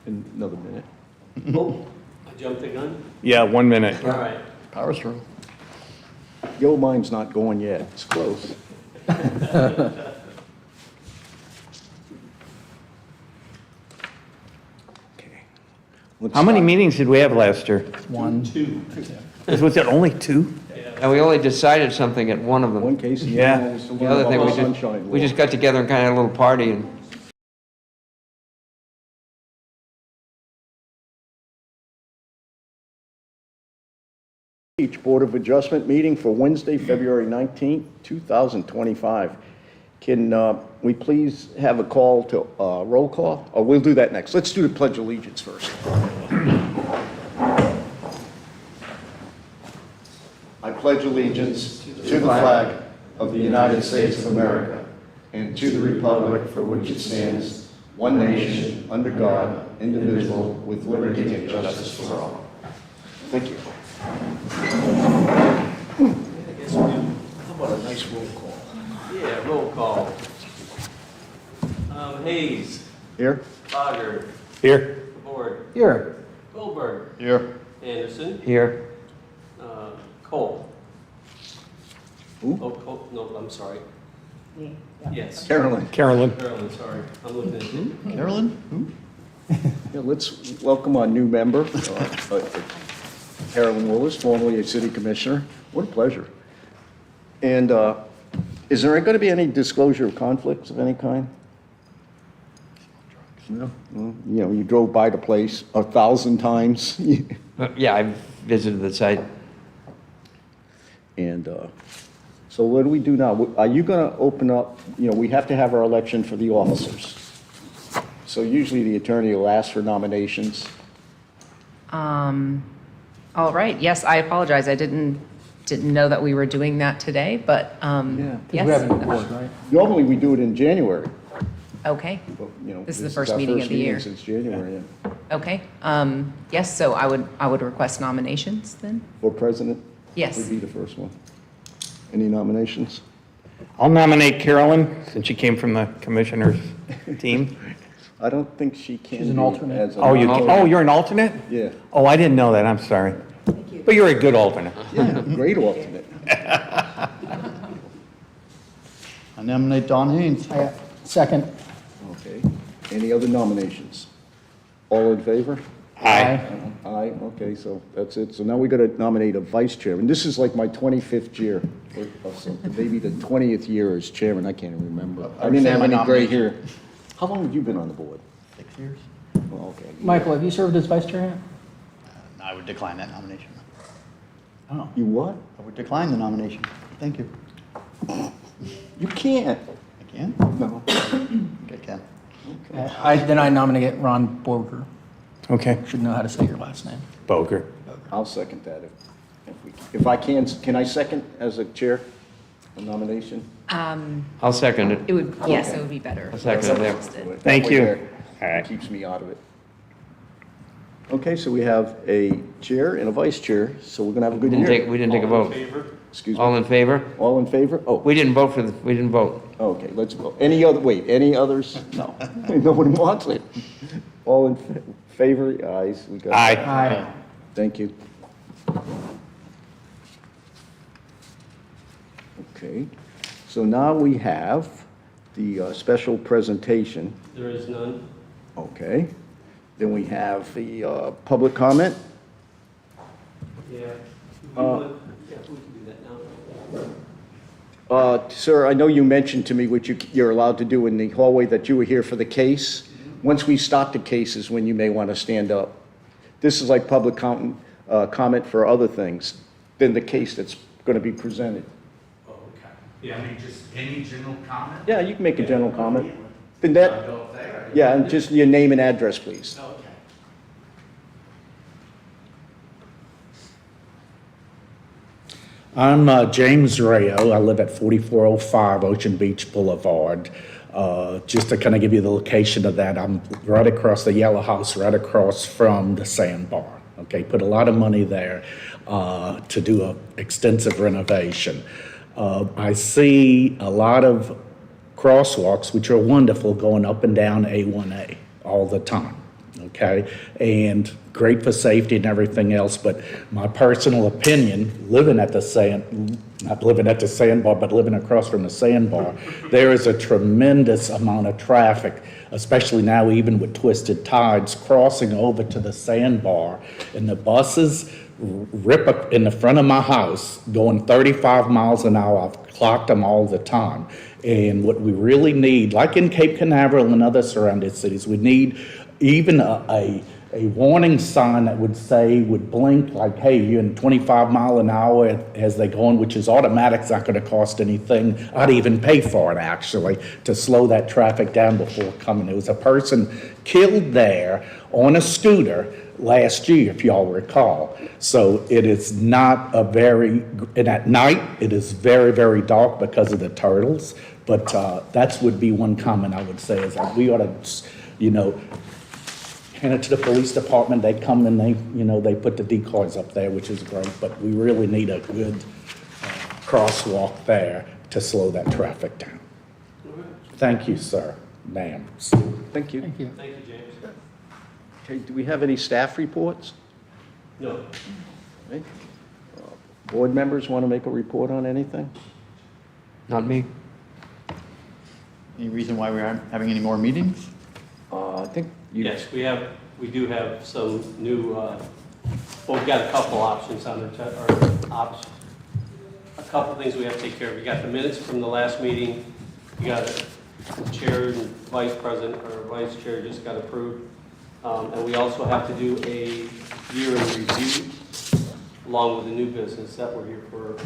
in another minute. Oh, I jumped the gun? Yeah, 1 minute. All right. Power through. Yo, mine's not going yet. It's close. Okay. Let's How many start. meetings did we have last year? One. Two. Was it only 2? And we only decided something at one of them. One case. Yeah. The other thing, we just got together and kind of had a little party and Beach Board of Adjustment meeting for Wednesday, February 19th, 2025. Can we please have a call to roll call? Or we'll do that next. Let's do the Pledge of Allegiance first. I pledge allegiance to the flag of the United States of America and to the republic for which it stands, one nation, under God, indivisible, with liberty and justice for all. Thank you. I guess we do. How about a nice roll call? Yeah, roll call. Hayes, Here? Fogger, Here. Ford, Here. Goldberg, here. Anderson, Here. Cole. Who? Oh, Cole, no, I'm sorry. Yes. Carolyn. Carolyn. Carolyn, sorry. I'm looking at you. Carolyn? Yeah, let's welcome our new member, Carolyn Willis, formerly a city commissioner. What a pleasure. And is there going to be any disclosure of conflicts of any kind? No. You know, you drove by the place 1,000 times. Yeah, I visited the site. And so what do we do now? Are you going to open up, you know, we have to have our election for the officers. So usually the attorney will ask for nominations. All right, yes, I apologize, I didn't know that we were doing that today, but, Yeah. yes. We have a board, right? Normally, we do it in January. Okay, But, you know, This is the our first meeting of the year. Since January, yeah. okay. Yes, so I would request nominations then? For president? Yes. Would be the first one. Any nominations? I'll nominate Carolyn, since she came from the commissioner's team. I don't think she can. She's an be alternate. as an Oh, alternate. you're an alternate? Yeah, Oh, I didn't know that, I'm sorry. But you're a good alternate. yeah, great alternate. I nominate Don Haynes. Second. Okay. Any other nominations? All in favor? Aye. Aye, okay, so that's it. So now we got to nominate a vice chairman. This is like my 25th year, or something, maybe the 20th year as chairman, I can't even remember. I didn't have any gray hair. How long have you been on the board? 6 years. Oh, okay. Michael, have you served as vice chair yet? I would decline that nomination. Oh. You what? I would decline the nomination. Thank you. You can't. I can? No. Okay, Ken. Then I nominate Ron Boger. Okay. Should know how to say your last name. Boger. I'll second that if I can I second as a chair, a nomination? I'll second it. It would, yes, it would be better. I'll second it there. Thank That way you. there, All right. Keeps me out of it. Okay, so we have a chair and a vice chair, so we're gonna have a good year. We didn't take a All in vote. favor? Excuse me. All in favor? All in favor? Oh, We didn't vote we didn't vote. okay, let's vote. Any others? No. Nobody wants it. All in favor? Ayes, we got. Aye. Aye. Thank you. Okay, so now we have the special presentation. There is none. Okay. Then we have the public comment. Yeah. Yeah, we can do that now. Sir, I know you mentioned to me what you're allowed to do in the hallway, that you were here for the case. Once we start the case is when you may want to stand up. This is like public comment for other things than the case that's going to be presented. Oh, okay. Yeah, I mean, just any general comment? Yeah, you can make a general comment. Then that, Go up there. yeah, and just your name and address, please. Okay. I'm James Rayo. I live at 4405 Ocean Beach Boulevard. Just to kind of give you the location of that, I'm right across the Yellow House, right across from the Sandbar. Okay, put a lot of money there to do an extensive renovation. I see a lot of crosswalks, which are wonderful, going up and down A1A all the time. okay? And great for safety and everything else, but my personal opinion, not living at the sandbar, but living across from the sandbar, there is a tremendous amount of traffic, especially now even with twisted tides, crossing over to the sandbar. And the buses rip up in the front of my house going 35 miles an hour. I've clocked them all the time. And what we really need, like in Cape Canaveral and other surrounding cities, we need even a warning sign that would blink like, hey, you're in 25 mile an hour as they go on, which is automatic, it's not going to cost anything. I'd even pay for it, actually, to slow that traffic down before coming. There was a person killed there on a scooter last year, if y'all recall. So it is not a and at night, it is very, very dark because of the turtles. But that would be one comment I would say, is that we ought to, hand it to the police department. They come and they put the decoys up there, which is great. But we really need a good crosswalk there to slow that traffic down. Thank you, sir, ma'am. Thank you. Thank you. Thank you, James. Okay, do we have any staff reports? No. Okay. Board members want to make a report on anything? Not me. Any reason why we aren't having any more meetings? I think you. Yes, we do have some new, we've got a couple options on a couple things we have to take care of. We got the minutes from the last meeting. You got the chair and vice president, or vice chair just got approved. And we also have to do a year in review along with the new business that we're here for.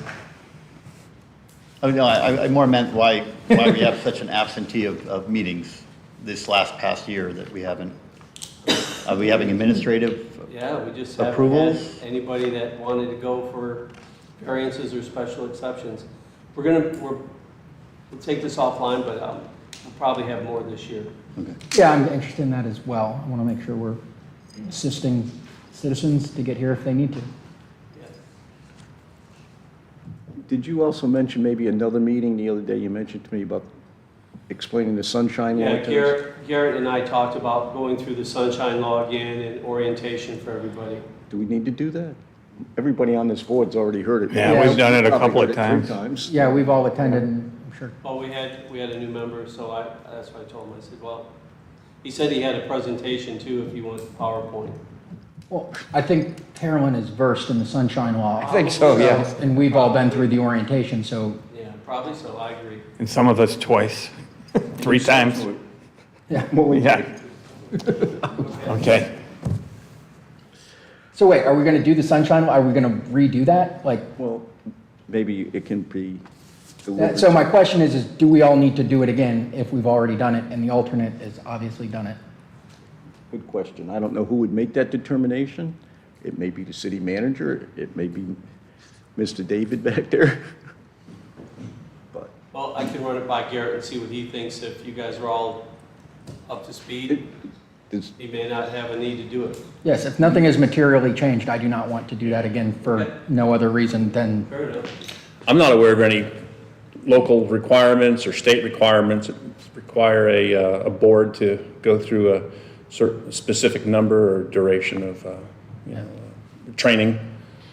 Oh, no, I more meant why we have such an absentee of meetings this past year that we haven't. Are we having administrative? Yeah, we just haven't Approvals? had anybody that wanted to go for variances or special exceptions. We'll take this offline, but we'll probably have more this year. Yeah, I'm interested in that as well. I want to make sure we're assisting citizens to get here if they need to. Yeah. Did you also mention maybe another meeting the other day you mentioned to me about explaining the sunshine law? Yeah, Garrett and I talked about going through the sunshine law again and orientation for everybody. Do we need to do that? Everybody on this board's already heard it. Yeah, we've done it a couple of Probably heard it 3 times. Yeah, we've all attended, and I'm sure. Oh, we had a new member, so that's what I told him. I said, well, he said he had a presentation too if he wants PowerPoint. Well, I think Carolyn is versed in the sunshine law. I think so, yeah. And we've all been through the orientation, so, Yeah, probably so. I agree. And some of us twice, 3 times. yeah. Yeah. Okay. So wait, are we going to do the sunshine law? Are we going to redo that? Like, Well, maybe it can be delivered. so my question is do we all need to do it again if we've already done it and the alternate has obviously done it? Good question. I don't know who would make that determination. It may be the city manager. It may be Mr. David back there. But Well, I can run it by Garrett and see what he thinks. If you guys are all up to speed, it's, he may not have a need to do it. Yes, if nothing has materially changed, I do not want to do that again for no other reason than, Fair enough. I'm not aware of any local requirements or state requirements that require a board to go through a certain specific number or duration of, training.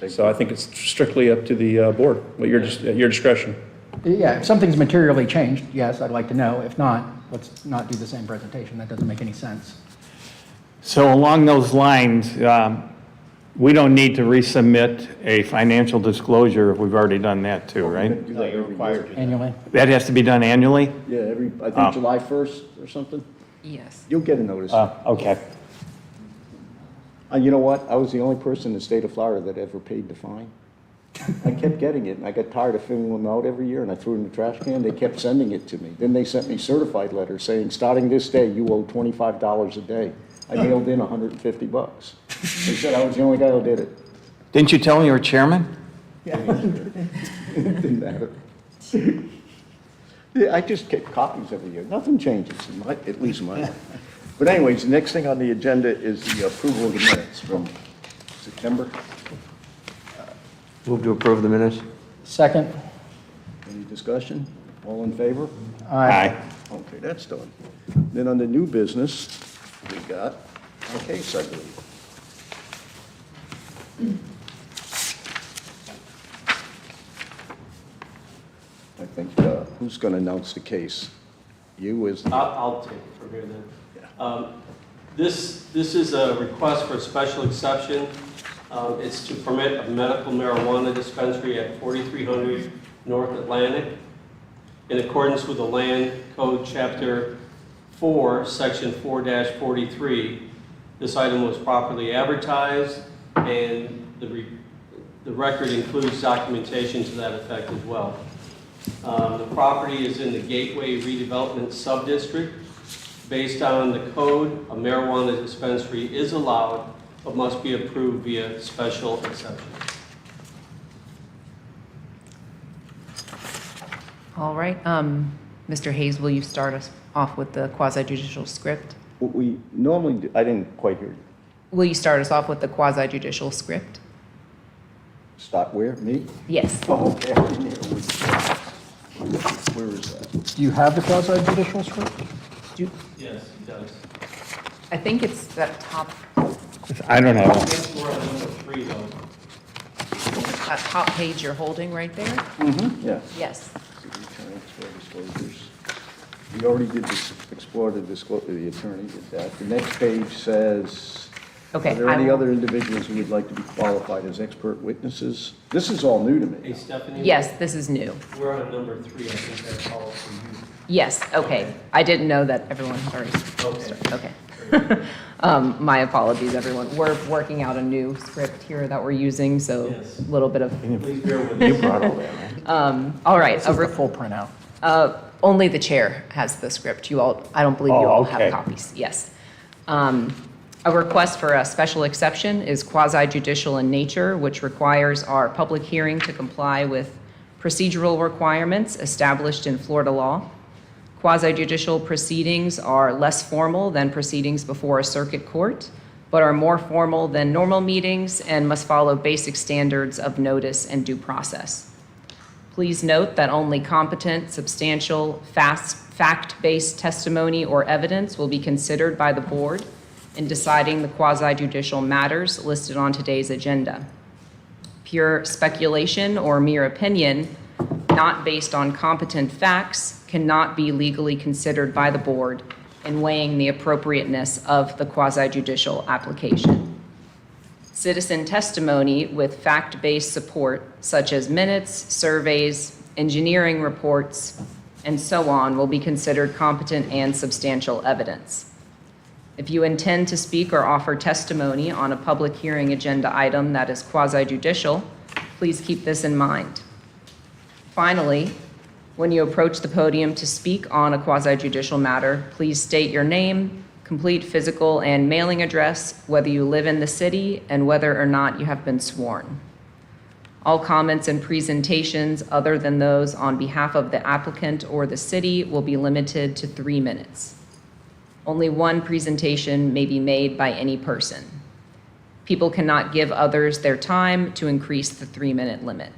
So I think it's strictly up to the board, at your discretion. yeah, if something's materially changed, yes, I'd like to know. If not, let's not do the same presentation. That doesn't make any sense. So along those lines, we don't need to resubmit a financial disclosure if we've already done that too, right? do that You're every required year. to. Annually? That has to be done annually? Yeah, I Oh. think July 1st or something. Yes. You'll get a notice. Okay. You know what? I was the only person in the state of Florida that ever paid the fine. I kept getting it, and I got tired of filling them out every year, and I threw it in the trash can. They kept sending it to me. Then they sent me certified letters saying, starting this day, you owe $25 a day. I mailed in $150. They said I was the only guy who did it. Didn't you tell me you were chairman? It didn't matter. Yeah, I just get copies every year. Nothing changes, at least in my life. But anyways, the next thing on the agenda is the approval of the minutes from September. Move to approve the minutes. Second? Any discussion? All in favor? Aye. Okay, that's done. Then on the new business, we got the case, I believe. I think, who's going to announce the case? You as the... I'll take it from here then. This is a request for a special exception. It's to permit a medical marijuana dispensary at 4300 North Atlantic. In accordance with the Land Code Chapter 4, Section 4-43, this item was properly advertised, and the record includes documentation to that effect as well. The property is in the Gateway Redevelopment Subdistrict. Based on the code, a marijuana dispensary is allowed, but must be approved via special exception. All right, Mr. Hayes, will you start us off with the quasi-judicial script? What we normally do, I didn't quite hear you. Will you start us off with the quasi-judicial script? Start where? Me? Yes. Oh, okay. I didn't hear which- Where is that? Do you have the quasi-judicial script? Yes, it does. I think it's that top, I don't I know. guess we're on number 3 though. that top page you're holding right there? Mm-hmm. Yes. Yes. Disclosures. We already did explore the attorney did that. The next page says, Okay. are there any other individuals who would like to be qualified as expert witnesses? This is all new to Hey, me. Stephanie? Yes, this is new. We're on number 3. I think that's all for you. Yes, okay. I didn't know that everyone already Okay. Okay. My apologies, everyone. We're working out a new script here that we're using, so Yes. a little bit of, Please bear with us. You brought all that, right? all right. This is the full printout. Only the chair has the script. You all, I don't believe you Oh, all okay. have copies. Yes. A request for a special exception is quasi-judicial in nature, which requires our public hearing to comply with procedural requirements established in Florida law. Quasi-judicial proceedings are less formal than proceedings before a circuit court, but are more formal than normal meetings and must follow basic standards of notice and due process. Please note that only competent, substantial, fact-based testimony or evidence will be considered by the board in deciding the quasi-judicial matters listed on today's agenda. Pure speculation or mere opinion, not based on competent facts, cannot be legally considered by the board in weighing the appropriateness of the quasi-judicial application. Citizen testimony with fact-based support, such as minutes, surveys, engineering reports, and so on, will be considered competent and substantial evidence. If you intend to speak or offer testimony on a public hearing agenda item that is quasi-judicial, please keep this in mind. Finally, when you approach the podium to speak on a quasi-judicial matter, please state your name, complete physical and mailing address, whether you live in the city, and whether or not you have been sworn. All comments and presentations other than those on behalf of the applicant or the city will be limited to 3 minutes. Only one presentation may be made by any person. People cannot give others their time to increase the 3-minute limit.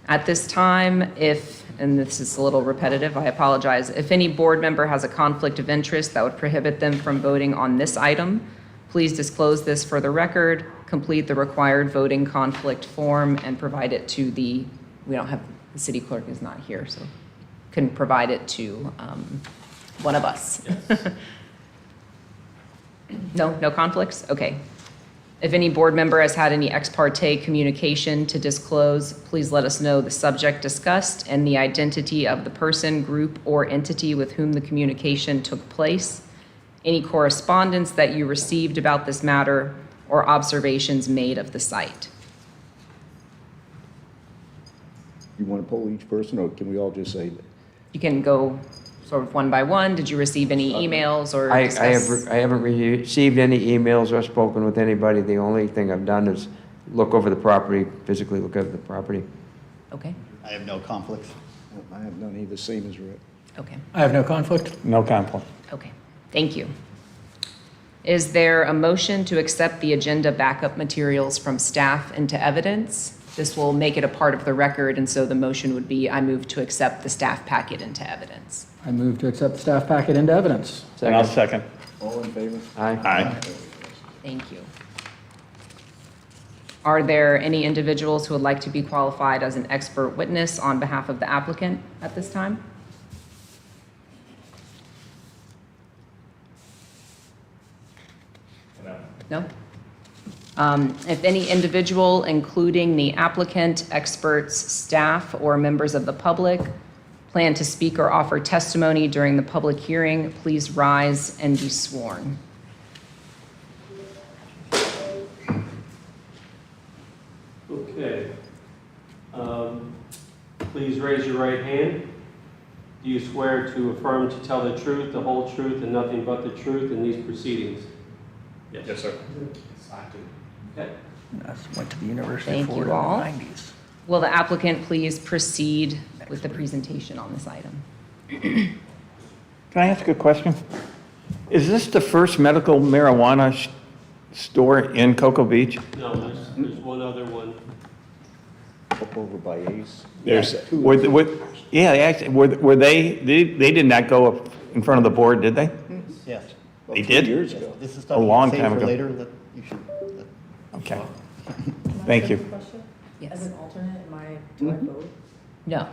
At this time, and this is a little repetitive, I apologize, if any board member has a conflict of interest that would prohibit them from voting on this item, please disclose this for the record, complete the required voting conflict form, and provide it to the city clerk is not here, so can provide it to one of us. Yes. No conflicts? Okay. If any board member has had any ex parte communication to disclose, please let us know the subject discussed and the identity of the person, group, or entity with whom the communication took place, any correspondence that you received about this matter, or observations made of the site. You want to poll each person, or can we all just say that? You can go sort of one by one. Did you receive any emails or I discuss? haven't received any emails or spoken with anybody. The only thing I've done is look over the property, physically look over the property. Okay, I have no conflicts. I have none either, same as Rick. okay. I have no conflict. No conflict. Okay, thank you. Is there a motion to accept the agenda backup materials from staff into evidence? This will make it a part of the record, and so the motion would be, I move to accept the staff packet into evidence. I move to accept the staff packet into evidence. And I'll second. All in favor? Aye. Thank you. Are there any individuals who would like to be qualified as an expert witness on behalf of the applicant at this time? No? If any individual, including the applicant, experts, staff, or members of the public, plan to speak or offer testimony during the public hearing, please rise and be sworn. Okay. Please raise your right hand. Do you swear to affirm to tell the truth, the whole truth, and nothing but the truth in these proceedings? Yes, sir. Okay. Went to the University Thank of you Florida all. in the 90s. Will the applicant please proceed with the presentation on this item? Can I ask a question? Is this the first medical marijuana store in Cocoa Beach? No, there's one other one. Up over by Ace. There's, Yeah, actually, were they did not go up in front of the board, did they? Yes. They did? Years ago. This is A stuff you long can time save for ago. later that you should. Okay. Thank you. Question? Yes. As an alternate, do I vote? No.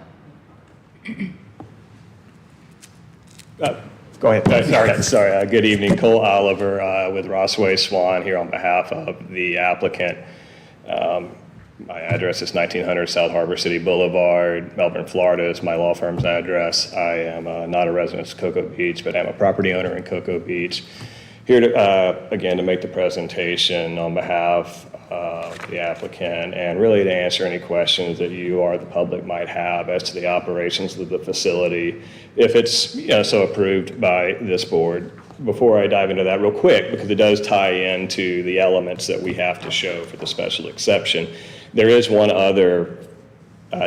Go ahead. Sorry. Good evening. Cole Oliver with Rossway Swan here on behalf of the applicant. My address is 1900 South Harbor City Boulevard, Melbourne, Florida is my law firm's address. I am not a resident of Cocoa Beach, but I'm a property owner in Cocoa Beach. Here to, again, to make the presentation on behalf of the applicant and really to answer any questions that you or the public might have as to the operations of the facility, if it's so approved by this board. Before I dive into that real quick, because it does tie into the elements that we have to show for the special exception, there is one other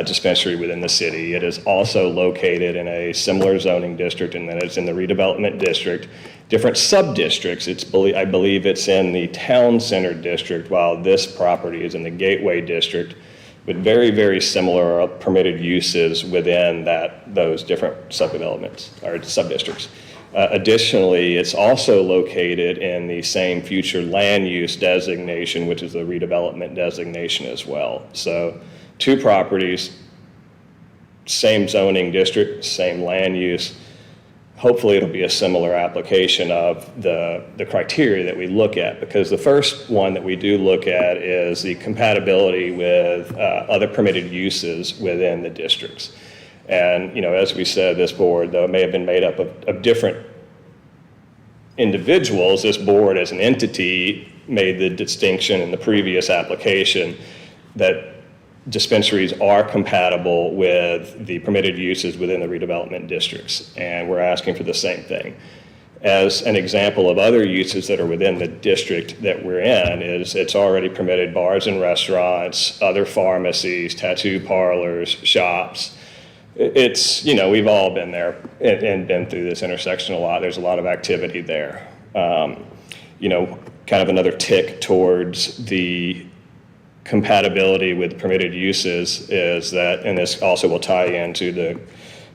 dispensary within the city. It is also located in a similar zoning district, and that it's in the redevelopment district. Different sub-districts. I believe it's in the town center district, while this property is in the gateway district, with very, very similar permitted uses within those different sub-developments or sub-districts. Additionally, it's also located in the same future land use designation, which is the redevelopment designation as well. So 2 properties, same zoning district, same land use. Hopefully it'll be a similar application of the criteria that we look at, because the first one that we do look at is the compatibility with other permitted uses within the districts. And, as we said, this board, though it may have been made up of different individuals, this board as an entity made the distinction in the previous application that dispensaries are compatible with the permitted uses within the redevelopment districts, and we're asking for the same thing. As an example of other uses that are within the district that we're in is it's already permitted bars and restaurants, other pharmacies, tattoo parlors, shops. It's, we've all been there and been through this intersection a lot. There's a lot of activity there. Kind of another tick towards the compatibility with permitted uses is that, and this also will tie into the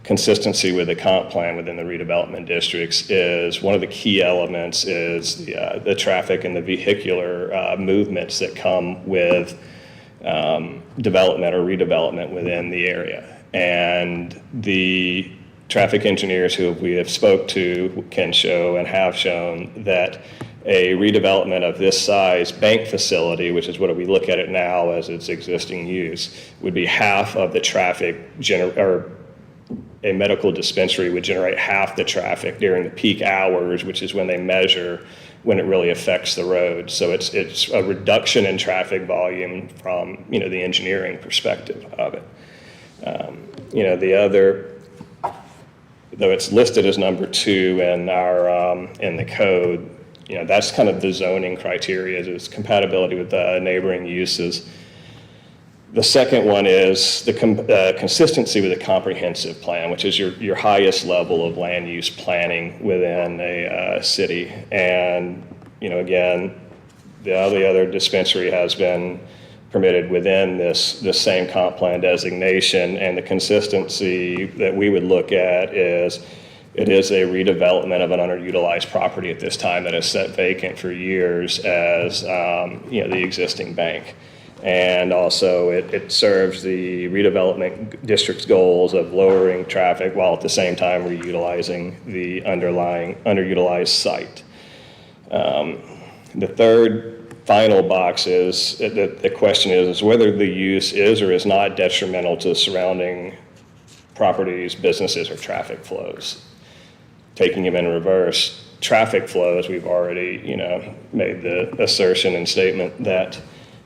consistency with the comp plan within the redevelopment districts, is one of the key elements is the traffic and the vehicular movements that come with development or redevelopment within the area. And the traffic engineers who we have spoke to can show and have shown that a redevelopment of this size bank facility, which is what we look at it now as its existing use, would be half of the traffic, or a medical dispensary would generate half the traffic during the peak hours, which is when they measure when it really affects the road. So it's a reduction in traffic volume from, the engineering perspective of it. The other, though it's listed as number 2 in our, in the code, that's kind of the zoning criteria, is compatibility with the neighboring uses. The second one is the consistency with the comprehensive plan, which is your highest level of land use planning within a city. And, again, the other dispensary has been permitted within this same comp plan designation, and the consistency that we would look at is It is a redevelopment of an underutilized property at this time that has sat vacant for years as, the existing bank. And also, it serves the redevelopment district's goals of lowering traffic while at the same time reutilizing the underlying underutilized site. The third final box is, the question is whether the use is or is not detrimental to the surrounding properties, businesses, or traffic flows. Taking them in reverse, traffic flows, we've already, made the assertion and statement that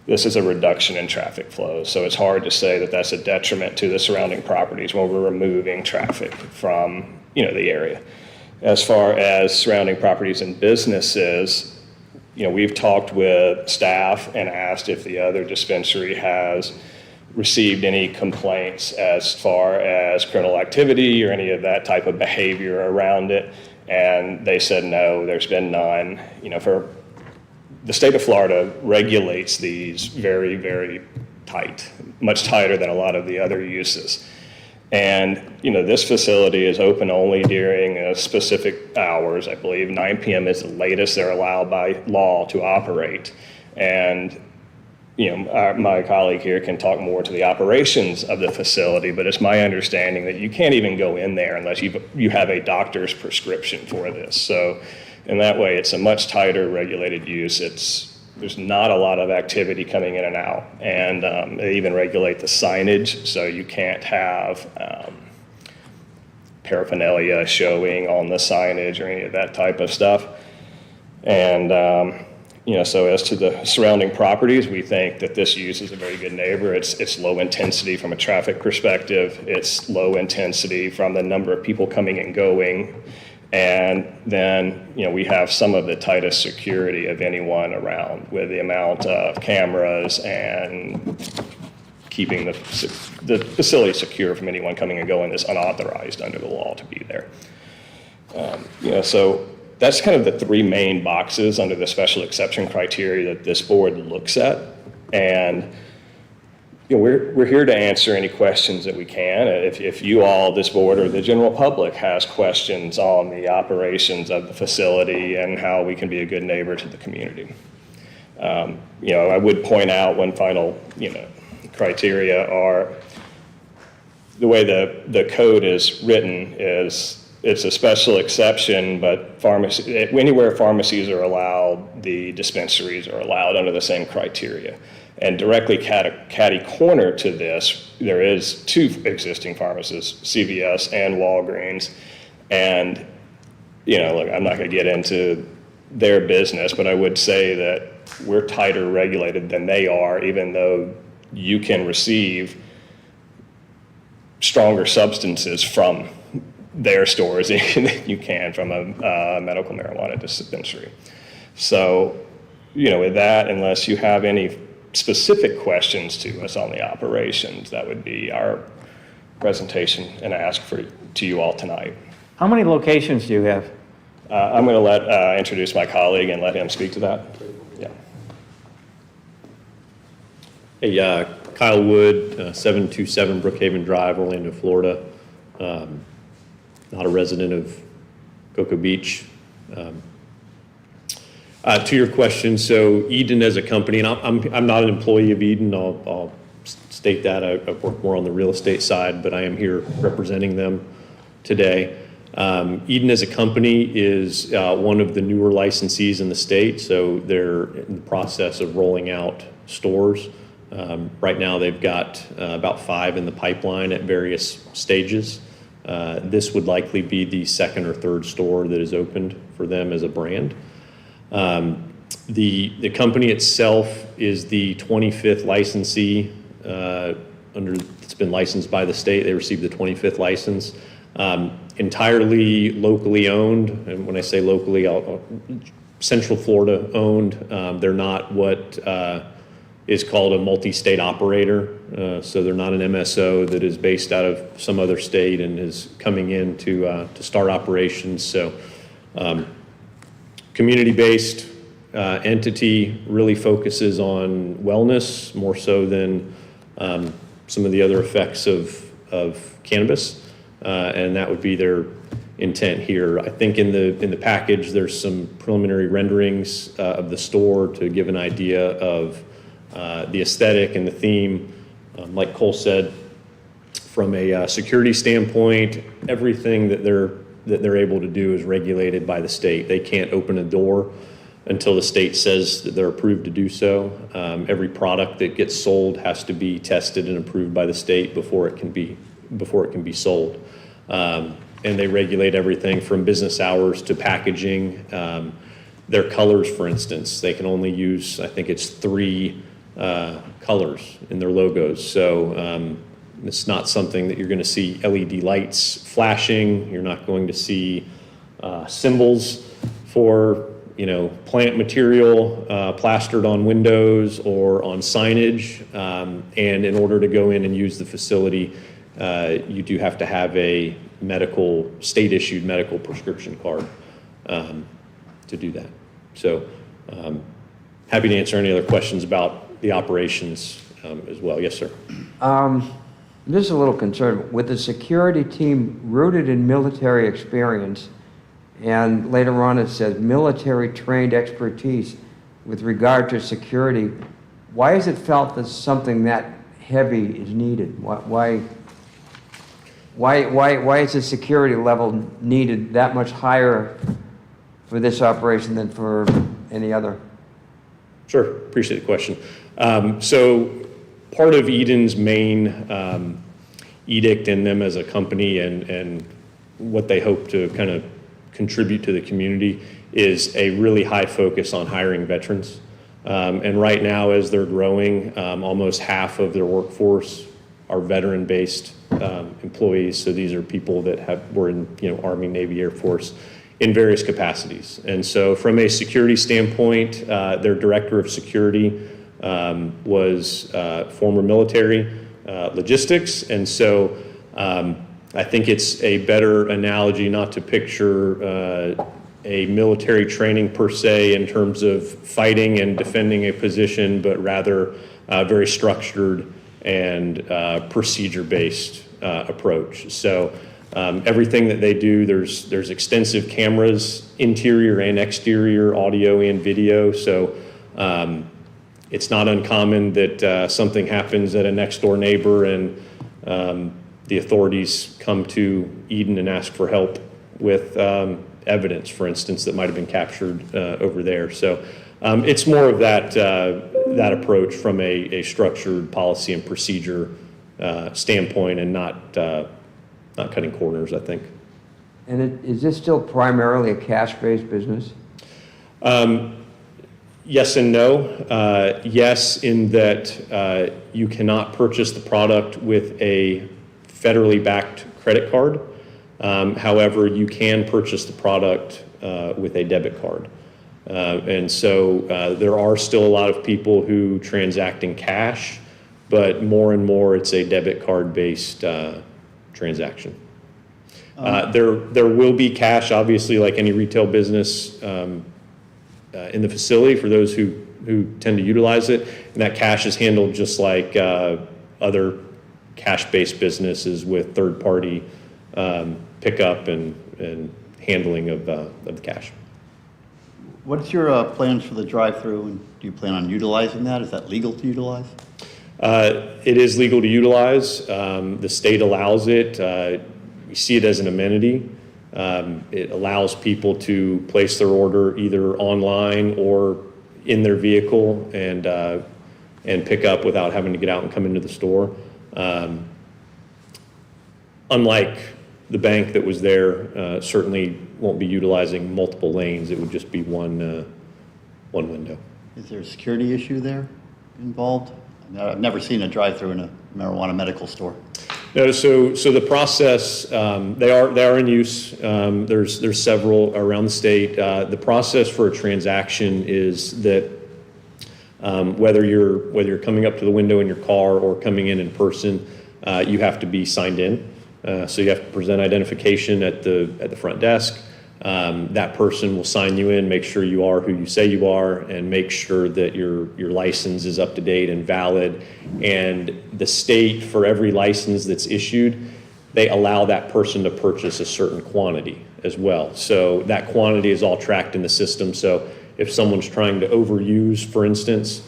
this is a reduction in traffic flows. So it's hard to say that that's a detriment to the surrounding properties when we're removing traffic from, the area. As far as surrounding properties and businesses, we've talked with staff and asked if the other dispensary has received any complaints as far as criminal activity or any of that type of behavior around it. And they said, no, there's been none. For the state of Florida regulates these very, very tight, much tighter than a lot of the other uses. And, this facility is open only during specific hours. I believe 9 p.m. is the latest they're allowed by law to operate. And, my colleague here can talk more to the operations of the facility, but it's my understanding that you can't even go in there unless you have a doctor's prescription for this. So in that way, it's a much tighter regulated use. There's not a lot of activity coming in and out. And they even regulate the signage, so you can't have paraphernalia showing on the signage or any of that type of stuff. And, so as to the surrounding properties, we think that this use is a very good neighbor. It's low intensity from a traffic perspective. It's low intensity from the number of people coming and going. And then, we have some of the tightest security of anyone around with the amount of cameras and keeping the facility secure from anyone coming and going that's unauthorized under the law to be there. So that's kind of the three main boxes under the special exception criteria that this board looks at. And we're here to answer any questions that we can. If you all, this board, or the general public has questions on the operations of the facility and how we can be a good neighbor to the community. I would point out one final, criteria are the way the code is written is it's a special exception, but anywhere pharmacies are allowed, the dispensaries are allowed under the same criteria. And directly catty corner to this, there is two existing pharmacies, CVS and Walgreens. And, look, I'm not going to get into their business, but I would say that we're tighter regulated than they are, even though you can receive stronger substances from their stores than you can from a medical marijuana dispensary. So, with that, unless you have any specific questions to us on the operations, that would be our presentation and ask to you all tonight. How many locations do you have? I'm going to introduce my colleague and let him speak to that. Yeah. Hey, Kyle Wood, 727 Brookhaven Drive, Orlando, Florida. Not a resident of Cocoa Beach. To your question, so Eden as a company, and I'm not an employee of Eden, I'll state that. I work more on the real estate side, but I am here representing them today. Eden as a company is one of the newer licensees in the state, so they're in the process of rolling out stores. Right now they've got about 5 in the pipeline at various stages. This would likely be the second or third store that is opened for them as a brand. The company itself is the 25th licensee it's been licensed by the state. They received the 25th license. Entirely locally owned, and when I say locally, Central Florida owned. They're not what is called a multi-state operator, so they're not an MSO that is based out of some other state and is coming in to start operations. So community-based entity really focuses on wellness more so than some of the other effects of cannabis, and that would be their intent here. I think in the package, there's some preliminary renderings of the store to give an idea of the aesthetic and the theme. Like Cole said, from a security standpoint, everything that they're able to do is regulated by the state. They can't open a door until the state says that they're approved to do so. Every product that gets sold has to be tested and approved by the state before it can be sold. And they regulate everything from business hours to packaging. Their colors, for instance, they can only use, I think it's 3 colors in their logos. So it's not something that you're going to see LED lights flashing. You're not going to see symbols for, plant material plastered on windows or on signage. And in order to go in and use the facility, you do have to have a state-issued medical prescription card to do that. So happy to answer any other questions about the operations as well. Yes, sir. This is a little concerned. With the security team rooted in military experience, and later on it says military trained expertise with regard to security, why is it felt that something that heavy is needed? Why is the security level needed that much higher for this operation than for any other? Sure, appreciate the question. So part of Eden's main edict in them as a company and what they hope to kind of contribute to the community is a really high focus on hiring veterans. And right now, as they're growing, almost half of their workforce are veteran-based employees. So these are people that were in Army, Navy, Air Force in various capacities. And so from a security standpoint, their director of security was former military logistics. And so I think it's a better analogy not to picture a military training per se in terms of fighting and defending a position, but rather very structured and procedure-based approach. So everything that they do, there's extensive cameras, interior and exterior, audio and video. So it's not uncommon that something happens at a next door neighbor and the authorities come to Eden and ask for help with evidence, for instance, that might have been captured over there. So it's more of that approach from a structured policy and procedure standpoint, and not cutting corners, I think. And is this still primarily a cash-based business? Yes and no. Yes, in that you cannot purchase the product with a federally backed credit card. However, you can purchase the product with a debit card. And so there are still a lot of people who transact in cash, but more and more it's a debit card-based transaction. There will be cash, obviously, like any retail business in the facility for those who tend to utilize it. And that cash is handled just like other cash-based businesses with third-party pickup and handling of the cash. What's your plans for the drive-through, and do you plan on utilizing that? Is that legal to utilize? It is legal to utilize. The state allows it. We see it as an amenity. It allows people to place their order either online or in their vehicle and pick up without having to get out and come into the store. Unlike the bank that was there, certainly won't be utilizing multiple lanes. It would just be one window. Is there a security issue there involved? I've never seen a drive-through in a marijuana medical store. No, so the process, they are in use. There's several around the state. The process for a transaction is that whether you're coming up to the window in your car or coming in person, you have to be signed in. So you have to present identification at the front desk. That person will sign you in, make sure you are who you say you are, and make sure that your license is up to date and valid. And the state, for every license that's issued, they allow that person to purchase a certain quantity as well. So that quantity is all tracked in the system. So if someone's trying to overuse, for instance,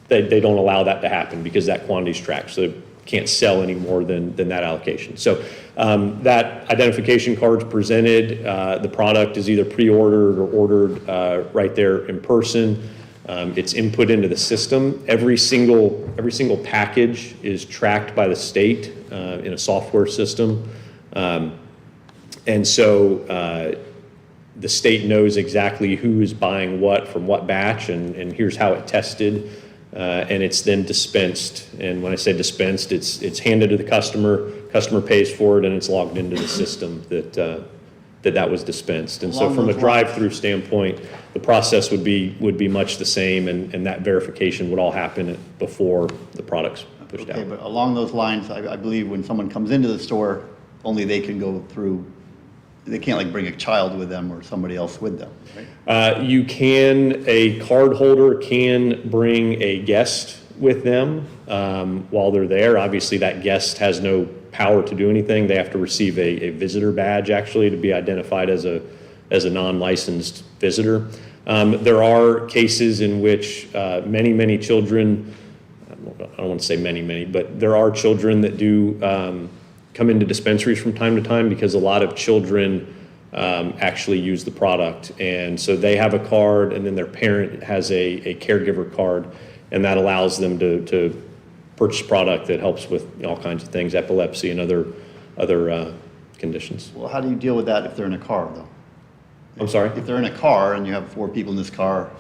they don't allow that to happen because that quantity is tracked. So they can't sell any more than that allocation. So that identification card's presented. The product is either pre-ordered or ordered right there in person. It's input into the system. Every single package is tracked by the state in a software system. And so the state knows exactly who is buying what from what batch, and here's how it tested. And it's then dispensed. And when I say dispensed, it's handed to the customer pays for it, and it's logged into the system that was dispensed. And so Along from a those drive-through standpoint, the process would be much the same, and that verification would all happen before the product's pushed Okay, out. but along those lines, I believe when someone comes into the store, only they can go through, they can't like bring a child with them or somebody else with them, right? A card holder can bring a guest with them while they're there. Obviously, that guest has no power to do anything. They have to receive a visitor badge, actually, to be identified as a non-licensed visitor. There are cases in which many children, I don't want to say many, but there are children that do come into dispensaries from time to time because a lot of children actually use the product. And so they have a card, and then their parent has a caregiver card, and that allows them to purchase product that helps with all kinds of things, epilepsy and other conditions. Well, how do you deal with that if they're in a car, though? I'm sorry? If they're in a car and you have 4 people in this car,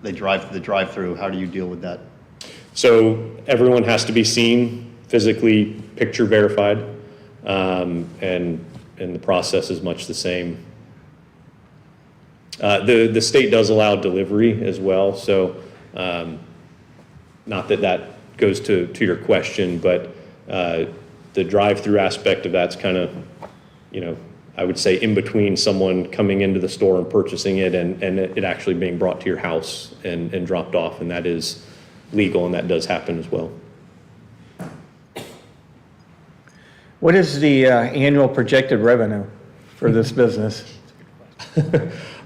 they drive to the drive-through, how do you deal with that? So everyone has to be seen, physically picture verified, and the process is much the same. The state does allow delivery as well, so not that goes to your question, but the drive-through aspect of that's kind of, I would say in between someone coming into the store and purchasing it and it actually being brought to your house and dropped off, and that is legal, and that does happen as well. What is the annual projected revenue for this business?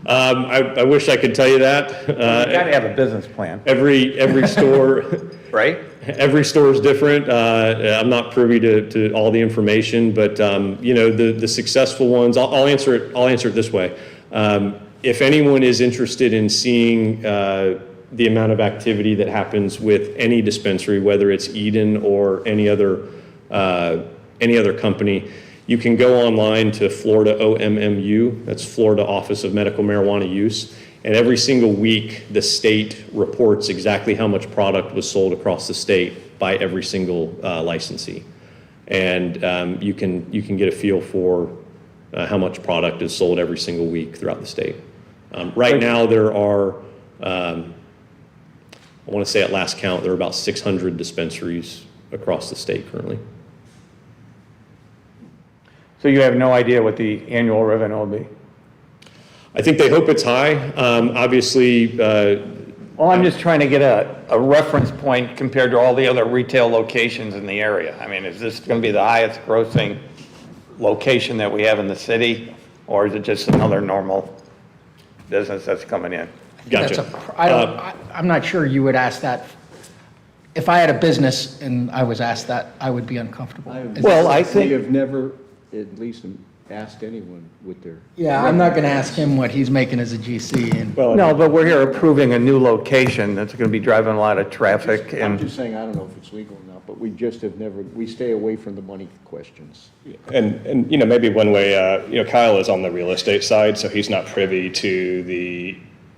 I wish I could tell you that. You gotta have a business plan, Every store, right? every store is different. I'm not privy to all the information, but the successful ones. I'll answer it this way. If anyone is interested in seeing the amount of activity that happens with any dispensary, whether it's Eden or any other company, you can go online to Florida OMMU, that's Florida Office of Medical Marijuana Use, and every single week the state reports exactly how much product was sold across the state by every single licensee. And you can get a feel for how much product is sold every single week throughout the state. Right now there are, I want to say at last count, there are about 600 dispensaries across the state currently. So you have no idea what the annual revenue will be? I think they hope it's high. Obviously, Well, I'm just trying to get a reference point compared to all the other retail locations in the area. I mean, is this going to be the highest grossing location that we have in the city, or is it just another normal business that's coming in? gotcha. I'm not sure you would ask that. If I had a business and I was asked that, I would be uncomfortable. Well, I think- We have never, at least asked anyone with their. Yeah, I'm not going to ask him what he's making as a GC and. No, but we're here approving a new location that's going to be driving a lot of traffic I'm and, just saying, I don't know if it's legal or not, but we just have never, we stay away from the money questions. And maybe one way, Kyle is on the real estate side, so he's not privy to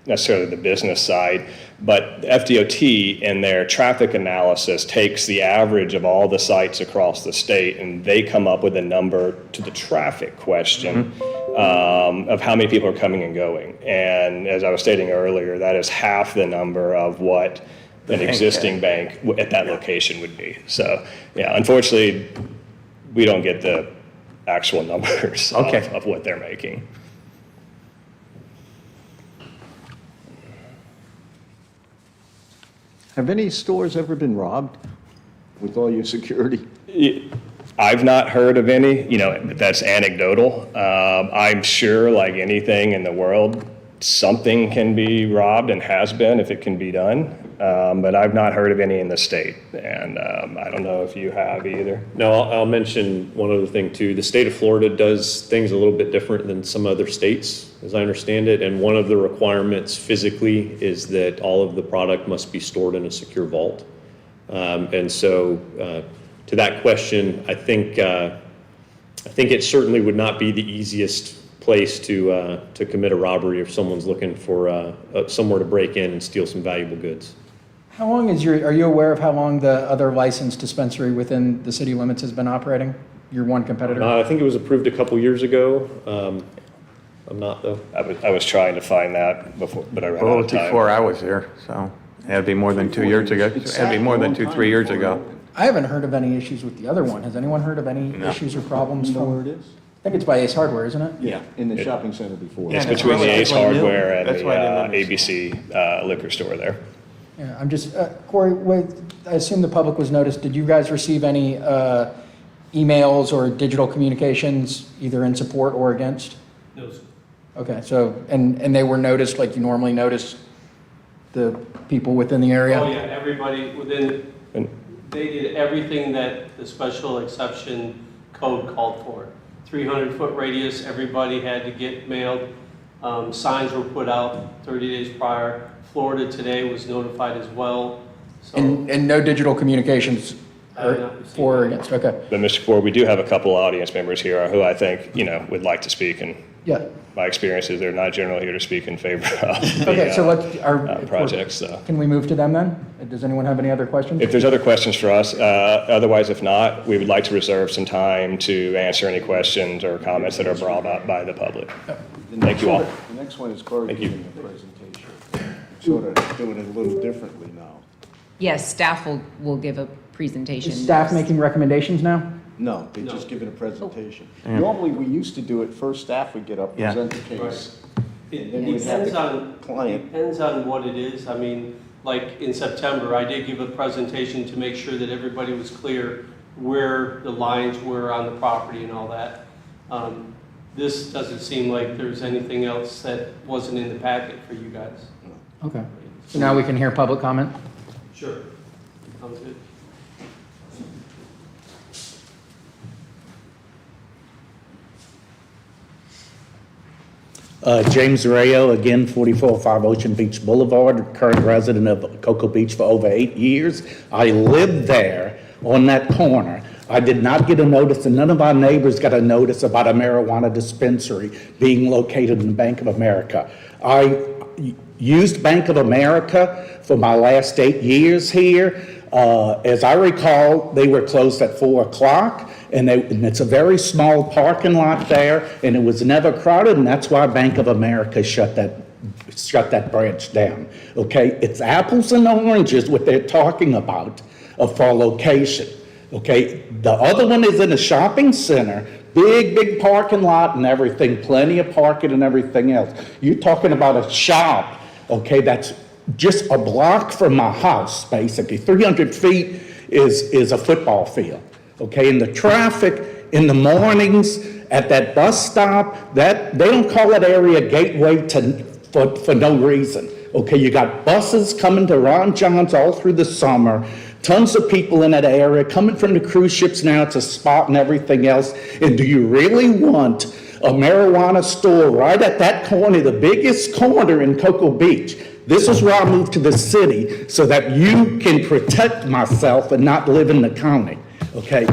necessarily the business side, but the FDOT in their traffic analysis takes the average of all the sites across the state, and they come up with a number to the traffic question of how many people are coming and going. And as I was stating earlier, that is half the number of what an existing bank at that location would be. So, yeah, unfortunately, we don't get the actual numbers of what they're making. Have any stores ever been robbed with all your security? I've not heard of any, but that's anecdotal. I'm sure, like anything in the world, something can be robbed and has been if it can be done. But I've not heard of any in the state, and I don't know if you have either. No, I'll mention one other thing too. The state of Florida does things a little bit different than some other states, as I understand it. And one of the requirements physically is that all of the product must be stored in a secure vault. And so to that question, I think it certainly would not be the easiest place to commit a robbery if someone's looking for somewhere to break in and steal some valuable goods. How long are you aware of how long the other licensed dispensary within the city limits has been operating? Your one competitor? I think it was approved a couple years ago. I'm not though. I was trying to find that before, but I ran out of time. Before I was here, so it'd be more than 2 years ago. It'd be more than 2-3 years ago. I haven't heard of any issues with the other one. Has anyone heard of any issues or problems? You know where it is? I think it's by Ace Hardware, isn't it? Yeah, in the shopping center before. It's Yeah, that's between the why- Ace that's why I knew. Hardware and That's the why I didn't ABC liquor store there. Yeah, I'm just, Corey, I assume the public was noticed. Did you guys receive any emails or digital communications either in support or against? No, sir. Okay, so, and they were noticed like you normally notice the people within the area? Oh, yeah, everybody within, they did everything that the special exception code called for. 300-foot radius, everybody had to get mailed. Signs were put out 30 days prior. Florida today was notified as well. So, And no digital communications I have not received for or any. against? Okay, But Mr. Ford, we do have a couple audience members here who I think, would like to speak, and yeah. my experience is they're not generally here to speak in favor of Okay, so the let's, projects, so. can we move to them then? Does anyone have any other questions? If there's other questions for us, otherwise, if not, we would like to reserve some time to answer any questions or comments that are brought up by the public. Thank you all. The next one is Corey Thank you. giving a presentation. Sort of doing it a little differently now. Yes, staff will give a presentation. Is staff making recommendations now? No, they're just giving a presentation. Normally, we used to do it, first staff would get up, Yeah. present the case. It Then we'd have depends the on, client. depends on what it is. I mean, like in September, I did give a presentation to make sure that everybody was clear where the lines were on the property and all that. This doesn't seem like there's anything else that wasn't in the packet for you guys. Okay. So now we can hear public comment? Sure. Sounds good. James Rayo, again, 4405 Ocean Beach Boulevard, current resident of Cocoa Beach for over 8 years. I lived there on that corner. I did not get a notice, and none of our neighbors got a notice about a marijuana dispensary being located in Bank of America. I used Bank of America for my last 8 years here. As I recall, they were closed at 4 o'clock, and it's a very small parking lot there, and it was never crowded, and that's why Bank of America shut that branch down. Okay, it's apples and oranges what they're talking about for location. Okay, the other one is in a shopping center, big parking lot and everything, plenty of parking and everything else. You're talking about a shop, okay, that's just a block from my house, basically. 300 feet is a football field, okay? And the traffic in the mornings at that bus stop, that they don't call that area Gateway for no reason, okay? You got buses coming to Ron John's all through the summer, tons of people in that area coming from the cruise ships now. It's a spot and everything else. And do you really want a marijuana store right at that corner, the biggest corner in Cocoa Beach? This is where I moved to the city so that you can protect myself and not live in the county, okay?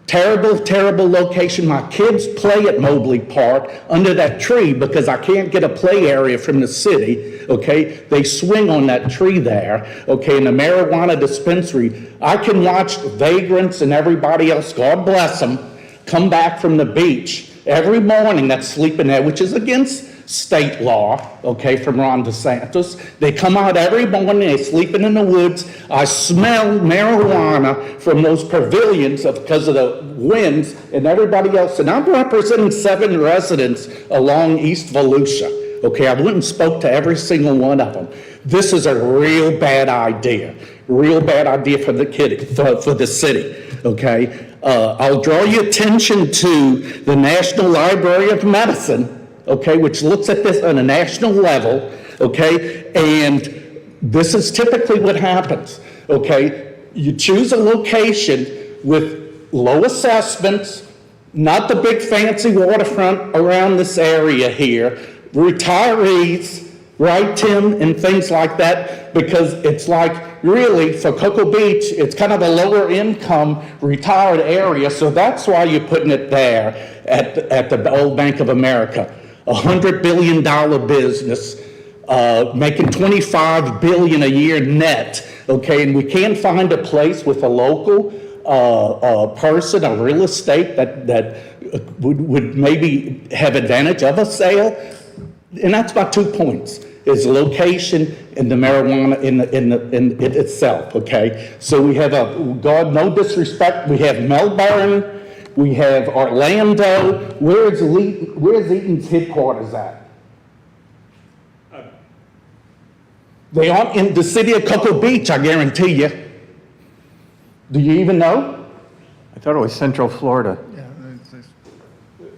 Terrible location. My kids play at Mobley Park under that tree because I can't get a play area from the city, okay? They swing on that tree there, okay? In the marijuana dispensary, I can watch vagrants and everybody else, God bless them, come back from the beach every morning that's sleeping there, which is against state law, okay, from Ron DeSantis. They come out every morning, they're sleeping in the woods. I smell marijuana from those pavilions because of the winds and everybody else. And I'm representing 7 residents along East Volusia, okay? I went and spoke to every single one of them. This is a real bad idea for the for the city, okay? I'll draw your attention to the National Library of Medicine, okay, which looks at this on a national level, okay? And this is typically what happens, okay? You choose a location with low assessments, not the big fancy waterfront around this area here, retirees, right, Tim, and things like that, because it's like, really, for Cocoa Beach, it's kind of a lower income retired area, so that's why you're putting it there at the old Bank of America. $100 billion business, making $25 billion a year net, okay, and we can't find a place with a local person, a real estate that would maybe have advantage of a sale. And that's my 2 points, is location and the marijuana in it itself, okay? So we have God, no disrespect, we have Melbourne, we have Orlando. Where's Eaton's headquarters at? They aren't in the city of Cocoa Beach, I guarantee you. Do you even know? I thought it was Central Florida.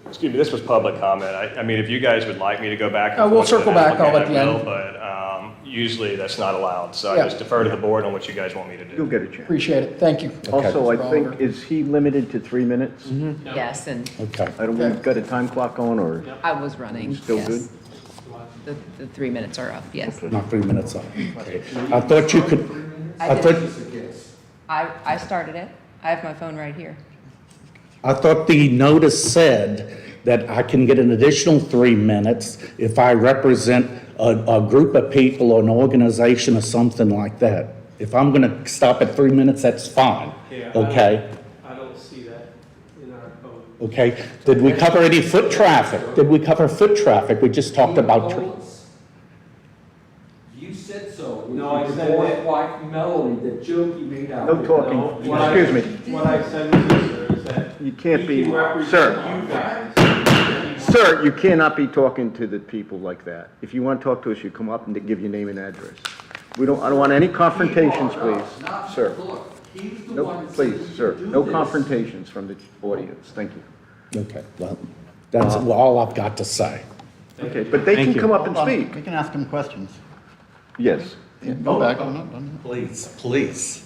Excuse me, this was public comment. I mean, if you guys would like me to go back. and We'll forth with circle the back all at applicant, the I will, end. But usually that's not allowed, so Yeah. I just defer to the board on what you guys want me to You'll do. get a chance. Appreciate it. Thank you. Also, I Mr. think, Oliver. is he limited to 3 minutes? Yes, and Okay. I don't, we've got a time clock on, or I was running, still yes. good? The 3 minutes are up, yes. Not 3 minutes up. Okay. I thought you could, I thought, I started it. I have my phone right here. I thought the notice said that I can get an additional 3 minutes if I represent a group of people or an organization or something like that. If I'm gonna stop at 3 minutes, that's fine, okay? I don't see that in our code. Okay, did we cover any foot traffic? Did we cover foot traffic? We just talked about. You said so. No, I said that- White melody, the joke you made out. No talking. Excuse me. What I said was this, sir, is that You can't be, he can represent sir, you guys. sir, you cannot be talking to the people like that. If you want to talk to us, you come up and give your name and address. I don't want any confrontations, please, sir. Look, he's the No, one that please, said sir, do no this. confrontations from the audience, thank you. Okay, well, that's all I've got to say. Okay, but they can come up and Hold on, speak. We can ask him questions. Yes. Go back, I'm not done. Please, please.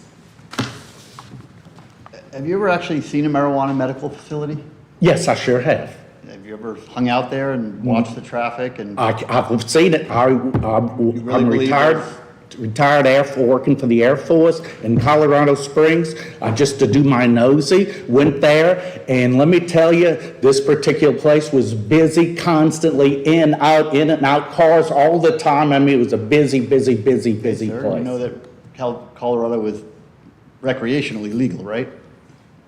Have you ever actually seen a marijuana medical facility? Yes, I sure have. Have you ever hung out there and watched the traffic and? I've seen it. I'm really believe retired, this? working for the Air Force in Colorado Springs. Just to do my nosy, went there, and let me tell you, this particular place was busy constantly, in and out, cars all the time. I mean, it was a busy Sir, place. you know that Colorado is recreationally legal, right?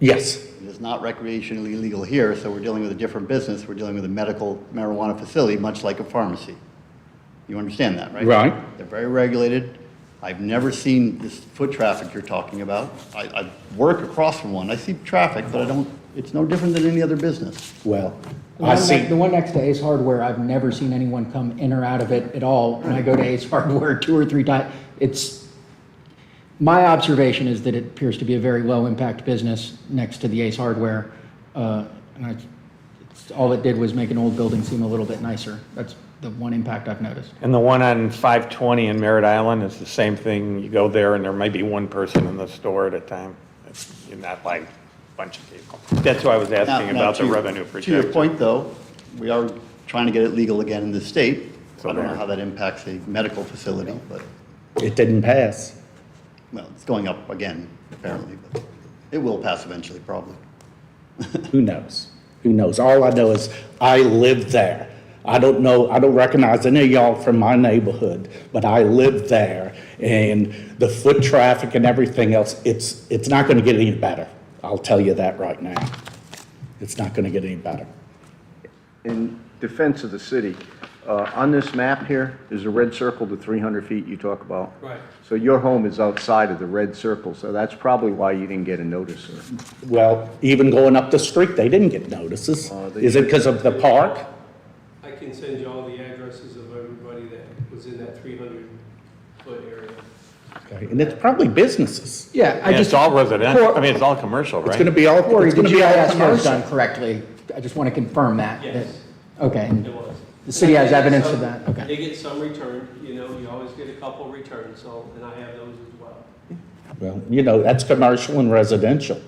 Yes, It is not recreationally legal here, so we're dealing with a different business. We're dealing with a medical marijuana facility, much like a pharmacy. You understand that, right? Right. They're very regulated. I've never seen this foot traffic you're talking about. I work across from one. I see traffic, but I don't, it's no different than any other business. well, The I one see. the one next to Ace Hardware, I've never seen anyone come in or out of it at all. When I go to Ace Hardware 2 or 3 times, my observation is that it appears to be a very low-impact business next to the Ace Hardware. All it did was make an old building seem a little bit nicer. That's the one impact I've noticed. And the one on 520 in Merritt Island is the same thing. You go there and there may be one person in the store at a time. You're not like a bunch of people. That's why I was asking Now, about the to- revenue To projection. your point, though, we are trying to get it legal again in the state. So I don't know there. how that impacts a medical facility, but, It didn't pass. well, it's going up again, apparently, but it will pass eventually, probably. Who knows? Who knows? All I know is I live there. I don't know, I don't recognize any of y'all from my neighborhood, but I live there. And the foot traffic and everything else, it's not going to get any better. I'll tell you that right now. It's not going to get any better. In defense of the city, on this map here, there's a red circle to 300 feet you talk about. Right. So your home is outside of the red circle, so that's probably why you didn't get a notice, sir. Well, even going up the street, they didn't get notices. They Is it because of the park? I can send you all the addresses of everybody that was in that 300-foot area. Okay, and it's probably businesses. Yeah, I And just. it's all residential, I mean, it's all commercial, right? It's gonna be all, Corey, it's the gonna be all GIS was commercial. done correctly. I just want to confirm that. Yes. Okay, and It was. the city has They get evidence some- of that, okay. They get some returned, you know, you always get a couple returned, so, and I have those as well. Well, you know, that's commercial and residential.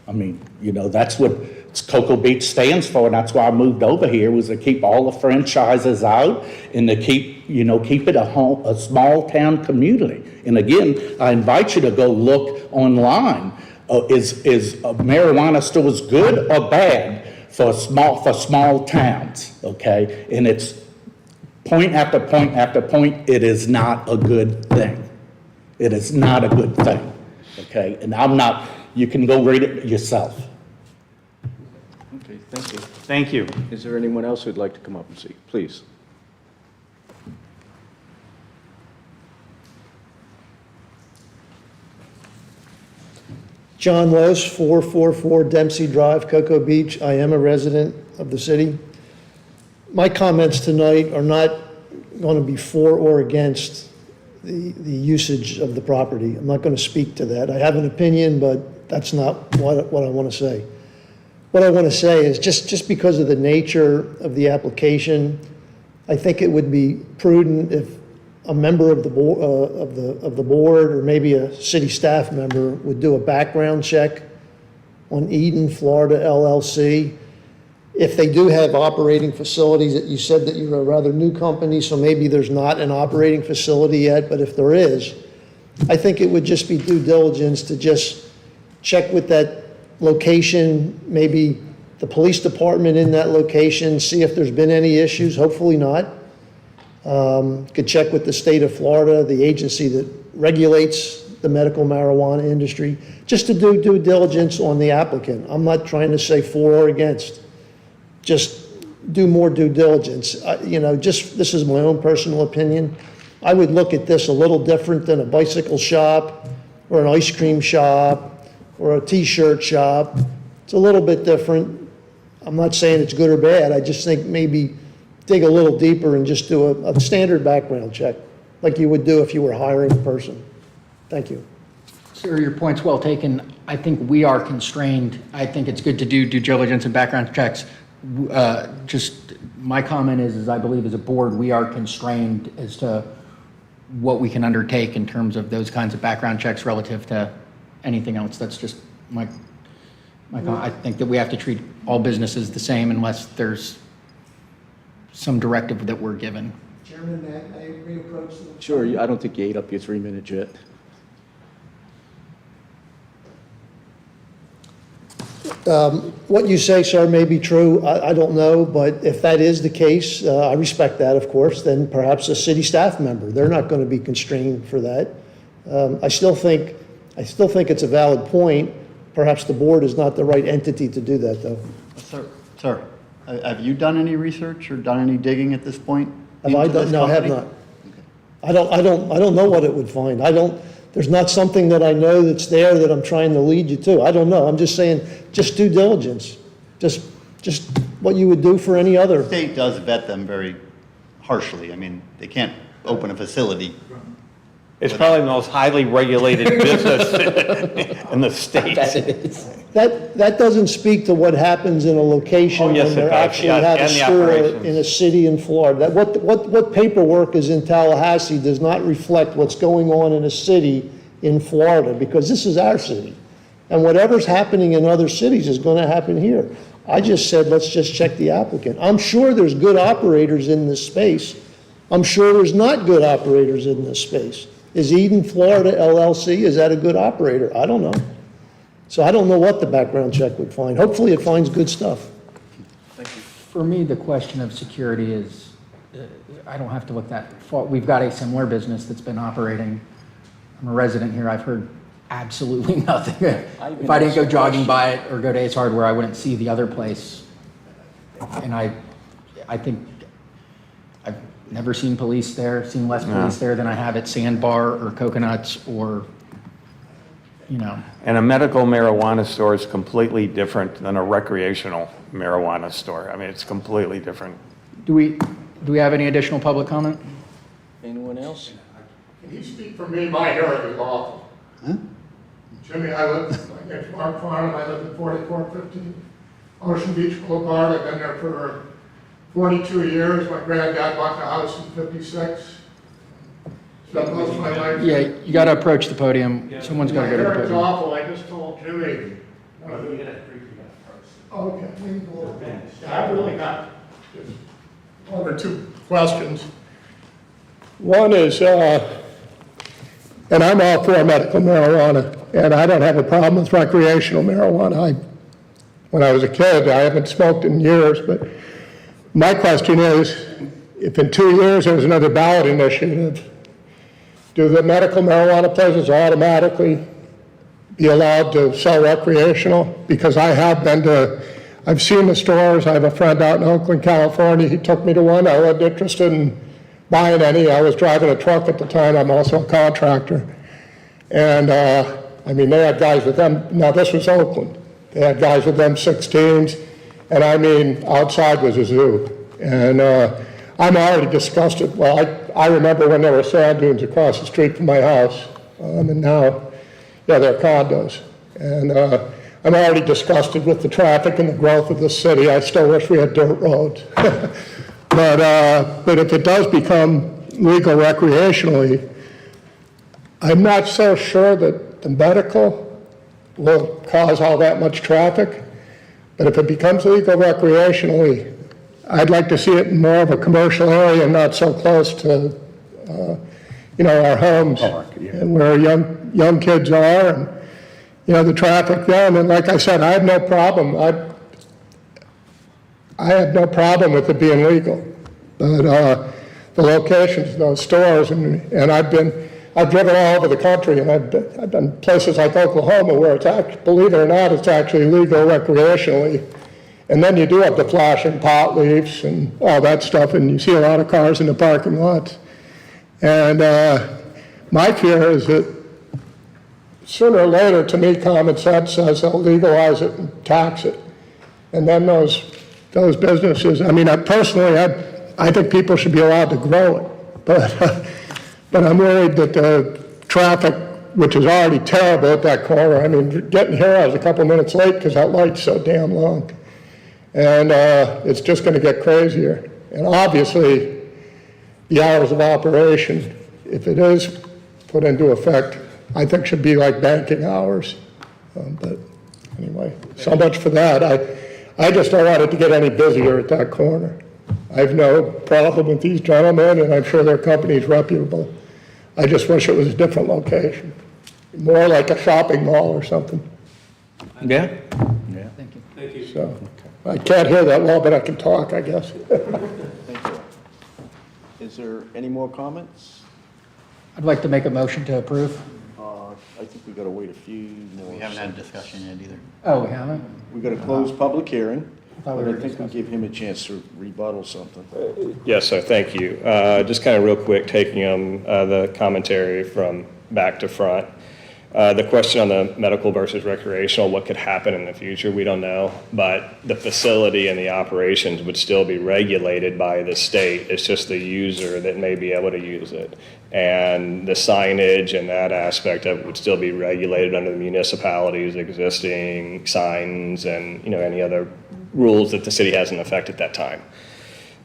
I mean, you know, that's what Cocoa Beach stands for, and that's why I moved over here, was to keep all the franchises out and to keep, you know, keep it a small town community. And again, I invite you to go look online. Is marijuana stores good or bad for small towns, okay? And it's point after point after point, it is not a good thing. It is not a good thing, okay? And I'm not, you can go read it yourself. Okay, thank you. Thank you. Is there anyone else who'd like to come up and speak? Please. John Lose, 444 Dempsey Drive, Cocoa Beach. I am a resident of the city. My comments tonight are not going to be for or against the usage of the property. I'm not going to speak to that. I have an opinion, but that's not what I want to say. What I want to say is just because of the nature of the application, I think it would be prudent if a member of the board or maybe a city staff member would do a background check on Eden, Florida LLC. If they do have operating facilities, that you said that you're a rather new company, so maybe there's not an operating facility yet, but if there is, I think it would just be due diligence to just check with that location, maybe the police department in that location, see if there's been any issues, hopefully not. Could check with the state of Florida, the agency that regulates the medical marijuana industry, just to do due diligence on the applicant. I'm not trying to say for or against. Just do more due diligence. You know, this is my own personal opinion. I would look at this a little different than a bicycle shop or an ice cream shop or a t-shirt shop. It's a little bit different. I'm not saying it's good or bad. I just think maybe dig a little deeper and just do a standard background check, like you would do if you were hiring a person. Thank you. Sir, your point's well taken. I think we are constrained. I think it's good to do due diligence and background checks. Just my comment is I believe as a board, we are constrained as to what we can undertake in terms of those kinds of background checks relative to anything else. That's just my comment. I think that we have to treat all businesses the same unless there's some directive that we're given. Chairman, may I reapproach? Sure, I don't think you ate up your 3 minutes yet. What you say, sir, may be true. I don't know, but if that is the case, I respect that, of course, then perhaps a city staff member. They're not going to be constrained for that. I still think it's a valid point. Perhaps the board is not the right entity to do that, though. Sir, have you done any research or done any digging at this point? Have I into done? this No, I have company? not. I don't know what it would find. There's not something that I know that's there that I'm trying to lead you to. I don't know. I'm just saying, just due diligence. Just what you would do for any other. The state does vet them very harshly. I mean, they can't open a facility. It's probably the most highly regulated business in the state. That doesn't speak to what happens in a location Oh, yes, when it they does. actually Yeah, have a and the store operations. in a city in Florida. What paperwork is in Tallahassee does not reflect what's going on in a city in Florida, because this is our city. And whatever's happening in other cities is going to happen here. I just said, let's just check the applicant. I'm sure there's good operators in this space. I'm sure there's not good operators in this space. Is Eden Florida LLC, is that a good operator? I don't know. So I don't know what the background check would find. Hopefully it finds good stuff. For me, the question of security is, I don't have to look that far. We've got a similar business that's been operating. I'm a resident here. I've heard absolutely nothing. If I didn't go jogging by it or go to Ace Hardware, I wouldn't see the other place. And I think I've never seen police there, seen less police there than I have at Sandbar or Coconuts or, you know. And a medical marijuana store is completely different than a recreational marijuana store. I mean, it's completely different. Do we have any additional public comment? Anyone else? Can you speak for me? My hearing is awful. Jimmy, my name's Mark Farnham, I live at 4415 Ocean Beach Boulevard. I've been there for 42 years. My granddad bought the house in 56. Spent most of my life. Yeah, you got to approach the podium. Someone's got to go to the My hearing's podium. awful. I just told Jimmy. Okay, I've really got just one or two questions. One is, and I'm all for medical marijuana, and I don't have a problem with recreational marijuana. When I was a kid, I haven't smoked in years, but my question is, if in 2 years there's another ballot initiative, do the medical marijuana places automatically be allowed to sell recreational? Because I've seen the stores. I have a friend out in Oakland, California. He took me to one. I wasn't interested in buying any. I was driving a truck at the time. I'm also a contractor. And, they had guys with them. Now, this was Oakland. They had guys with them 16s. And outside was a zoo. And I'm already disgusted. Well, I remember when there were sand dunes across the street from my house. And now, they're condos. And I'm already disgusted with the traffic and the growth of the city. I still wish we had dirt roads. But if it does become legal recreationally, I'm not so sure that the medical will cause all that much traffic. But if it becomes legal recreationally, I'd like to see it in more of a commercial area and not so close to, our homes and where young kids are, and the traffic there. And like I said, I have no problem. I have no problem with it being legal, but the locations, those stores, and I've driven all over the country, and I've been places like Oklahoma where it's believe it or not, it's actually legal recreationally. And then you do have the flashing pot leaves and all that stuff, and you see a lot of cars in the parking lots. And my fear is that sooner or later, to me, common sense says they'll legalize it and tax it. And then those businesses, I think people should be allowed to grow it. But I'm worried that the traffic, which is already terrible at that corner, getting here, I was a couple minutes late because that light's so damn long. And it's just going to get crazier. And obviously, the hours of operation, if it is put into effect, I think should be like banking hours. But anyway, so much for that. I just don't want it to get any busier at that corner. I have no problem with these gentlemen, and I'm sure their company is reputable. I just wish it was a different location, more like a shopping mall or something. Yeah? Thank you. Thank you. So I can't hear that well, but I can talk, I guess. Thank you. Is there any more comments? I'd like to make a motion to approve. I think we gotta wait a few more. We haven't had a discussion yet either. Oh, we haven't? We gotta close public hearing, thought we but I were think we discussing. give him a chance to rebuttal something. Yes, sir, thank you. Just kind of real quick, taking the commentary from back to front. The question on the medical versus recreational, what could happen in the future, we don't know. But the facility and the operations would still be regulated by the state. It's just the user that may be able to use it. And the signage and that aspect of it would still be regulated under the municipality's existing signs and, any other rules that the city has in effect at that time.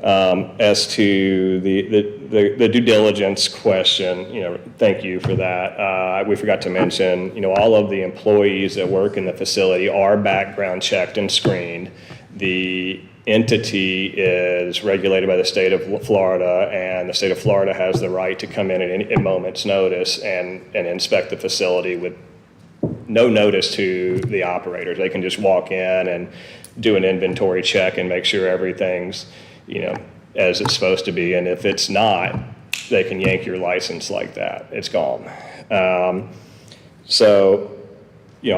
As to the due diligence question, thank you for that. We forgot to mention, all of the employees that work in the facility are background checked and screened. The entity is regulated by the state of Florida, and the state of Florida has the right to come in at any moment's notice and inspect the facility with no notice to the operators. They can just walk in and do an inventory check and make sure everything's as it's supposed to be. And if it's not, they can yank your license like that. It's gone. I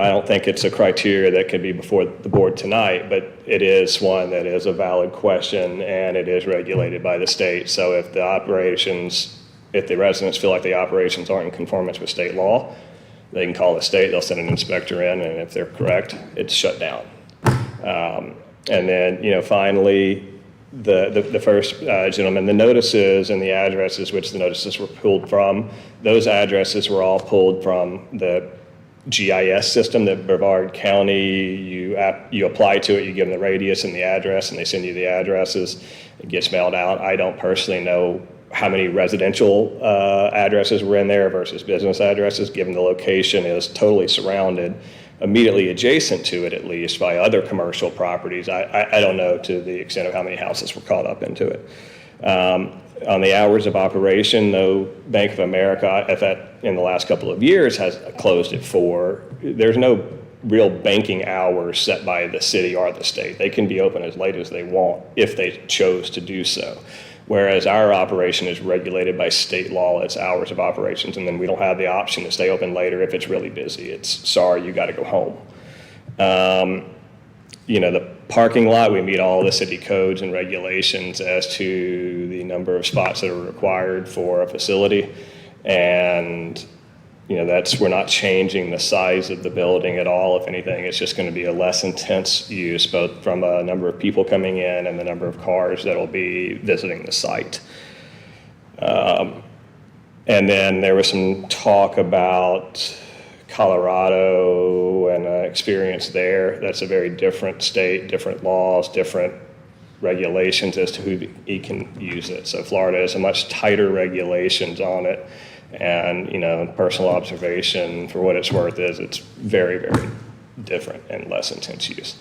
don't think it's a criteria that could be before the board tonight, but it is one that is a valid question, and it is regulated by the state. So if the residents feel like the operations aren't in conformance with state law, they can call the state, they'll send an inspector in, and if they're correct, it's shut down. And then, finally, the first gentleman, the notices and the addresses which the notices were pulled from, those addresses were all pulled from the GIS system that Brevard County, you apply to it, you give them the radius and the address, and they send you the addresses. It gets mailed out. I don't personally know how many residential addresses were in there versus business addresses, given the location is totally surrounded, immediately adjacent to it at least, by other commercial properties. I don't know to the extent of how many houses were caught up into it. On the hours of operation, no, Bank of America, in the last couple of years, has closed at 4. There's no real banking hours set by the city or the state. They can be open as late as they want if they chose to do so. Whereas our operation is regulated by state law, it's hours of operations, and then we don't have the option to stay open later if it's really busy. It's, sorry, you got to go home. The parking lot, we meet all the city codes and regulations as to the number of spots that are required for a facility. And, we're not changing the size of the building at all. If anything, it's just going to be a less intense use, both from a number of people coming in and the number of cars that'll be visiting the site. And then there was some talk about Colorado and experience there. That's a very different state, different laws, different regulations as to who can use it. So Florida has a much tighter regulations on it. And, personal observation, for what it's worth, is it's very, very different and less intense use.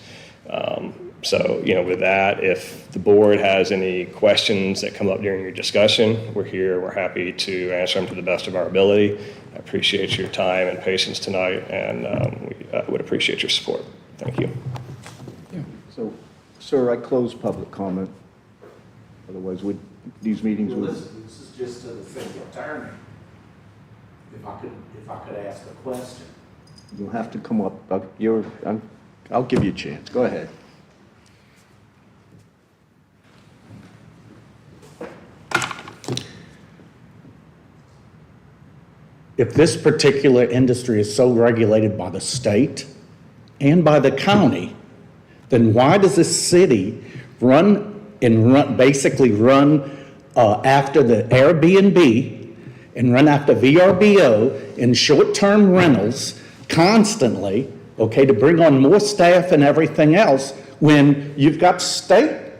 With that, if the board has any questions that come up during your discussion, we're here. We're happy to answer them to the best of our ability. I appreciate your time and patience tonight, and we would appreciate your support. Thank you. So, sir, I close public comment. Otherwise, these meetings would... Listen, this is just to the city attorney. If I could ask a question. You'll have to come up. I'll give you a chance. Go ahead. If this particular industry is so regulated by the state and by the county, then why does this city basically run after the Airbnb and run after VRBO in short-term rentals constantly, to bring on more staff and everything else, when you've got state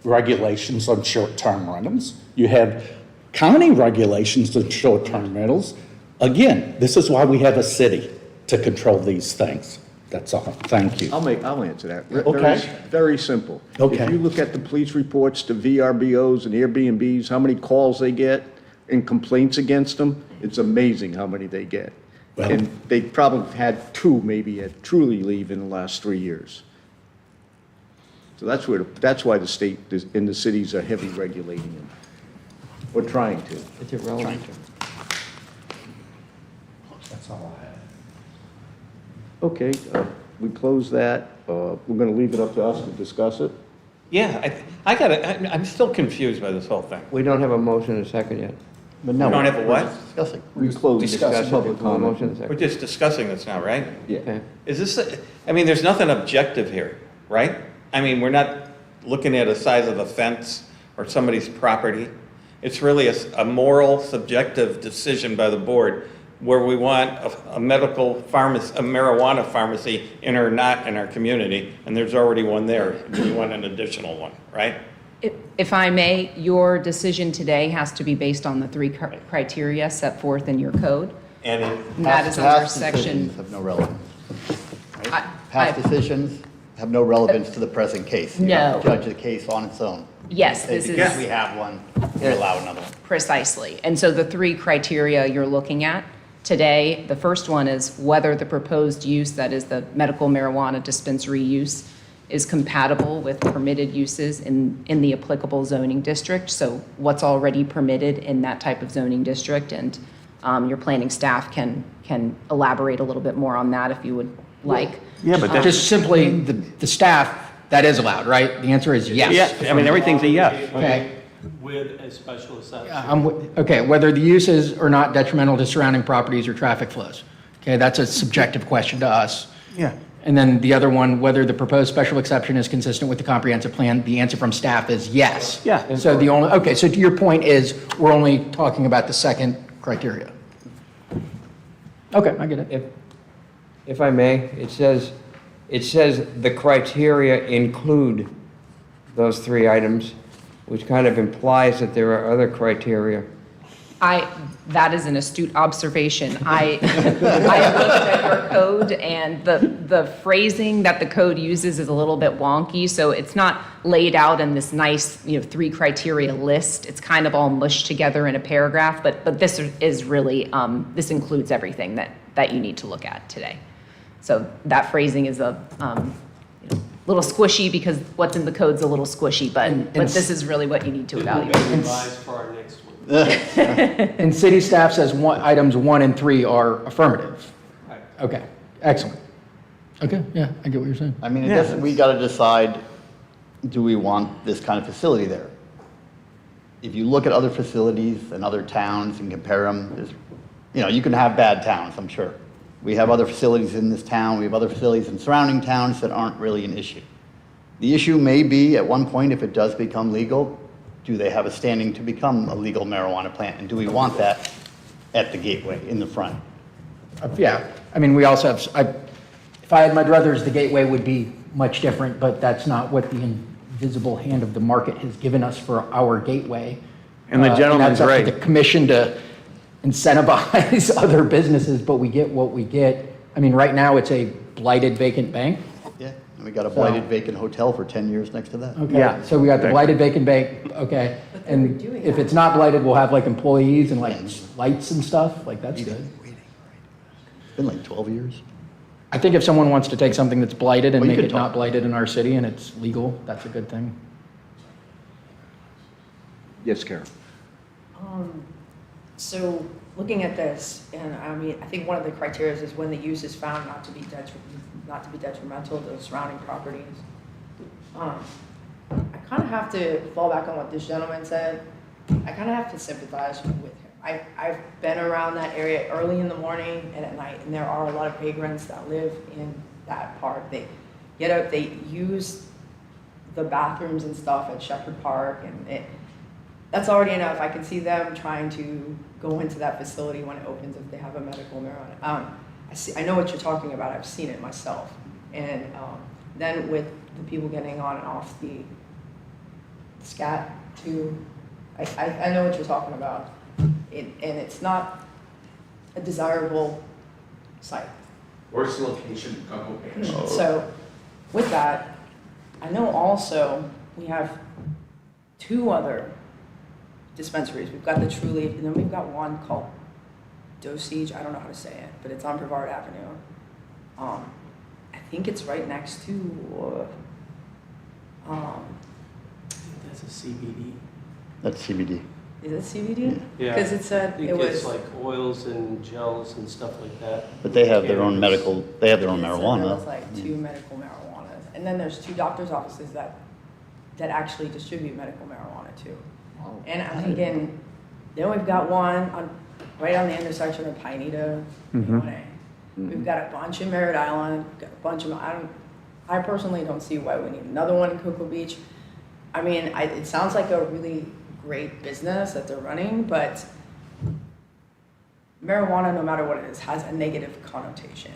regulations on short-term rentals, you have county regulations on short-term rentals. Again, this is why we have a city, to control these things. That's all. Thank you. I'll answer that. Okay. Very simple. Okay. If you look at the police reports to VRBOs and Airbnbs, how many calls they get and complaints against them, it's amazing how many they get. Well, and they probably had 2 maybe at Truly Leave in the last 3 years. So that's why the state and the cities are heavy regulating them. Or trying to. It's irrelevant. That's all I have. Okay, we close that. We're going to leave it up to us to discuss it. Yeah, I'm still confused by this whole thing. We don't have a motion and a second yet. But no, We don't have a what? discussing. We close Discuss public it. comment. Motion and a We're second. just discussing this now, right? Yeah. Okay. Is this, there's nothing objective here, right? We're not looking at a size of a fence or somebody's property. It's really a moral, subjective decision by the board where we want a medical pharmacy, a marijuana pharmacy in or not in our community, and there's already one there. We want an additional one, right? If I may, your decision today has to be based on the 3 criteria set forth in your code. And And that is under Past section. decisions have no relevance. I- Past I- decisions have no relevance to the present case. You have to No. judge the case on its own. Yes, this is. Because we have one, we allow another one. Precisely. And so the 3 criteria you're looking at today, the first one is whether the proposed use, that is the medical marijuana dispensary use, is compatible with permitted uses in the applicable zoning district. So what's already permitted in that type of zoning district, and your planning staff can elaborate a little bit more on that if you would like. Yeah, but Just simply, the staff, that is allowed, right? The answer is yes. Yeah, everything's a yes. Okay. With a special exception. Okay, whether the uses are not detrimental to surrounding properties or traffic flows. Okay, that's a subjective question to us. Yeah. And then the other one, whether the proposed special exception is consistent with the comprehensive plan, the answer from staff is yes. Yeah. So the only, okay, so to your point is, we're only talking about the second criteria. Okay, I get it. If I may, it says the criteria include those three items, which kind of implies that there are other criteria. That is an astute observation. I looked at your code, and the phrasing that the code uses is a little bit wonky, so it's not laid out in this nice, three criteria list. It's kind of all mushed together in a paragraph, but this is really, this includes everything that you need to look at today. So that phrasing is a little squishy because what's in the code's a little squishy, but this is really what you need to evaluate. Revise for our next one. And city staff says items 1 and 3 are affirmative. Right. Okay, excellent. Okay, yeah, I get what you're saying. I mean, I guess we got to decide, do we want this kind of facility there? If you look at other facilities in other towns and compare them, you can have bad towns, I'm sure. We have other facilities in this town, we have other facilities in surrounding towns that aren't really an issue. The issue may be, at one point, if it does become legal, do they have a standing to become a legal marijuana plant? And do we want that at the gateway in the front? Yeah, I mean, we also have, if I had my druthers, the gateway would be much different, but that's not what the invisible hand of the market has given us for our gateway. And the gentleman's that's up right. to the commission to incentivize other businesses, but we get what we get. I mean, right now, it's a blighted vacant bank. Yeah, and we got a blighted vacant hotel for 10 years next to that. Okay, Yeah. so we got the blighted vacant bank, okay. And doing if that. it's not blighted, we'll have like employees and like lights and stuff, like that's good. It's been like 12 years. I think if someone wants to take something that's blighted and Well, you make could it not talk. blighted in our city and it's legal, that's a good thing. Yes, Karen. So, looking at this, and I mean, I think one of the criteria is when the use is found not to be detrimental to the surrounding properties. I kind of have to fall back on what this gentleman said. I kind of have to sympathize with him. I've been around that area early in the morning and at night, and there are a lot of vagrants that live in that park. They get up, they use the bathrooms and stuff at Shepherd Park, and that's already enough. I can see them trying to go into that facility when it opens if they have a medical marijuana. I know what you're talking about. I've seen it myself. And then with the people getting on and off the scat too, I know what you're talking about. And it's not a desirable site. Where's the location? Cocoa Beach. So with that, I know also we have 2 other dispensaries. We've got the True Leaf, and then we've got one called Dosage. I don't know how to say it, but it's on Brevard Avenue. I think it's right next to. That's a CBD. That's CBD. Is it CBD? Yeah. Because it said it gets was. like oils and gels and stuff like that. But they have their own Cannabis. medical, they have their own It said marijuana. There was like 2 medical marijuanas, and then there's 2 doctors' offices that actually distribute medical marijuana too. And I'm thinking, then we've got one right on the intersection of Pineda and 1A. We've got a bunch in Merritt Island, got a bunch of, I personally don't see why we need another one in Cocoa Beach. I mean, it sounds like a really great business that they're running, but marijuana, no matter what it is, has a negative connotation.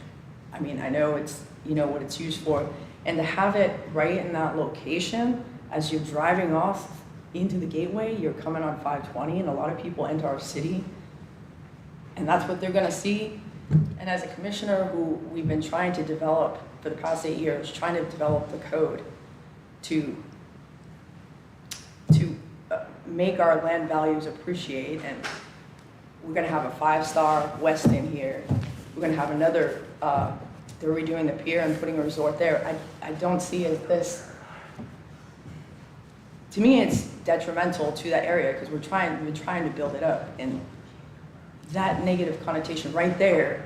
I mean, I know it's, what it's used for, and to have it right in that location, as you're driving off into the gateway, you're coming on 520, and a lot of people enter our city, and that's what they're gonna see. And as a commissioner who we've been trying to develop for the past 8 years, trying to develop the code to make our land values appreciate, and we're gonna have a 5-star Westin here. We're gonna have another, they're redoing the pier and putting a resort there. I don't see it as this. To me, it's detrimental to that area because we've been trying to build it up, and that negative connotation right there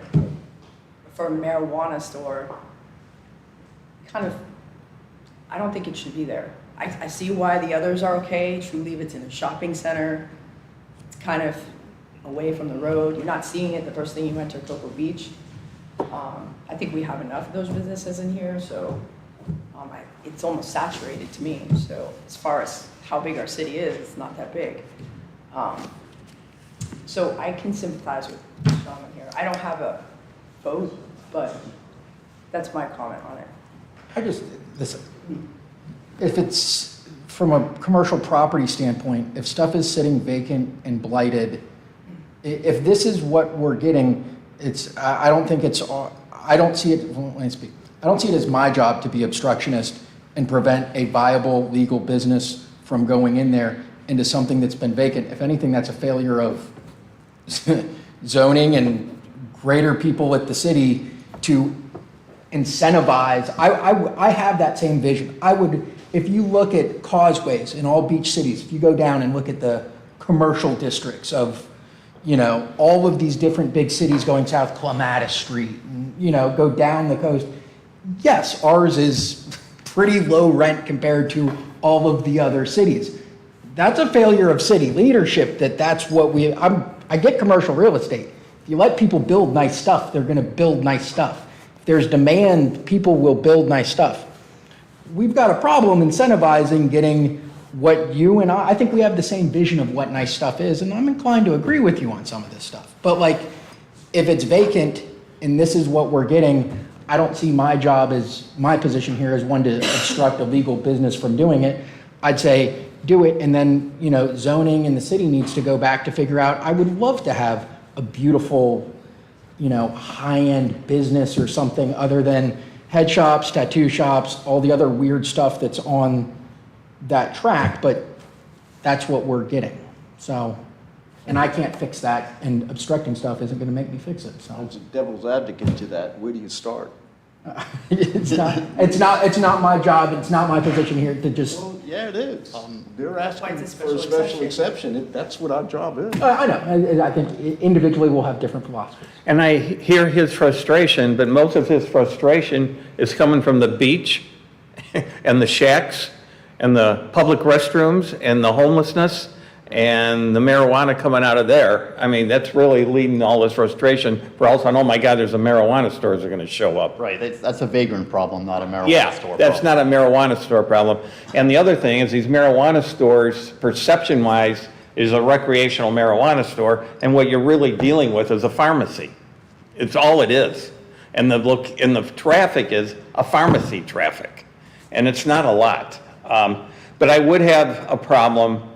for a marijuana store, I don't think it should be there. I see why the others are okay. True Leave, it's in a shopping center. It's kind of away from the road. You're not seeing it the first thing you enter Cocoa Beach. I think we have enough of those businesses in here, so it's almost saturated to me. So as far as how big our city is, it's not that big. So I can sympathize with the gentleman here. I don't have a vote, but that's my comment on it. Listen, if it's from a commercial property standpoint, if stuff is sitting vacant and blighted, if this is what we're getting, I don't think it's, I don't see it, well, let me speak. I don't see it as my job to be obstructionist and prevent a viable legal business from going in there into something that's been vacant. If anything, that's a failure of zoning and greater people at the city to incentivize. I have that same vision. I would, if you look at causeways in all beach cities, if you go down and look at the commercial districts of, you know, all of these different big cities going south, Clematis Street, and, you know, go down the coast. Yes, ours is pretty low rent compared to all of the other cities. That's a failure of city leadership that's what I get commercial real estate. If you let people build nice stuff, they're gonna build nice stuff. If there's demand, people will build nice stuff. We've got a problem incentivizing getting what you and I think we have the same vision of what nice stuff is, and I'm inclined to agree with you on some of this stuff. But like, if it's vacant and this is what we're getting, I don't see my position here as one to obstruct a legal business from doing it. I'd say do it, and then, you know, zoning in the city needs to go back to figure out. I would love to have a beautiful, you know, high-end business or something other than head shops, tattoo shops, all the other weird stuff that's on that track, but that's what we're getting. So, and I can't fix that, and obstructing stuff isn't gonna make me fix it, so. As a devil's advocate to that, where do you start? It's not my job, it's not my position here to just, Well, yeah, it is. They're asking Why it's a for a special special exception. That's what our job is. I know, I think individually we'll have different philosophies. And I hear his frustration, but most of his frustration is coming from the beach and the shacks and the public restrooms and the homelessness and the marijuana coming out of there. I mean, that's really leading to all this frustration for all of a sudden, oh my God, there's a marijuana stores are going to show up. Right, that's a vagrant problem, not a marijuana store Yeah, problem. that's not a marijuana store problem. And the other thing is these marijuana stores, perception-wise, is a recreational marijuana store, and what you're really dealing with is a pharmacy. It's all it is. And the traffic is a pharmacy traffic, and it's not a lot. But I would have a problem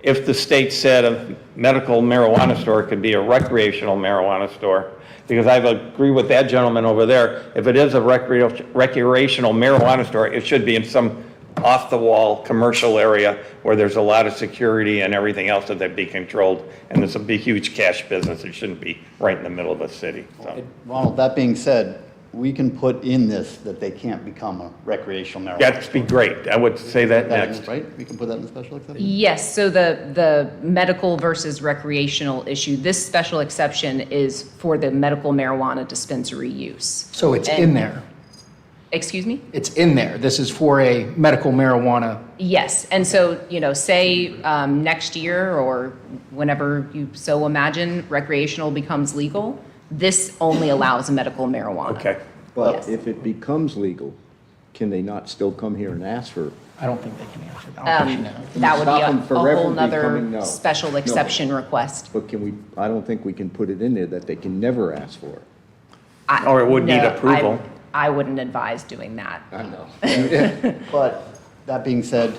if the state said a medical marijuana store could be a recreational marijuana store, because I agree with that gentleman over there. If it is a recreational marijuana store, it should be in some off-the-wall commercial area where there's a lot of security and everything else that be controlled, and it's a big, huge cash business. It shouldn't be right in the middle of a city. So. Ronald, that being said, we can put in this that they can't become a recreational marijuana. That'd be great. I would say that next. Right? We can put that in the special exception? Yes, so the medical versus recreational issue, this special exception is for the medical marijuana dispensary use. So it's in there. Excuse me? It's in there. This is for a medical marijuana. Yes, and so, you know, say next year or whenever you so imagine recreational becomes legal, this only allows medical marijuana. Okay. But Yes. if it becomes legal, can they not still come here and ask for? I don't think they can answer that. I don't think she knows. That would be Stop them a forever whole becoming- nother no. special No. exception request. But can we, I don't think we can put it in there that they can never ask for it. Or it would need No, approval. I wouldn't advise doing that. I know. But that being said,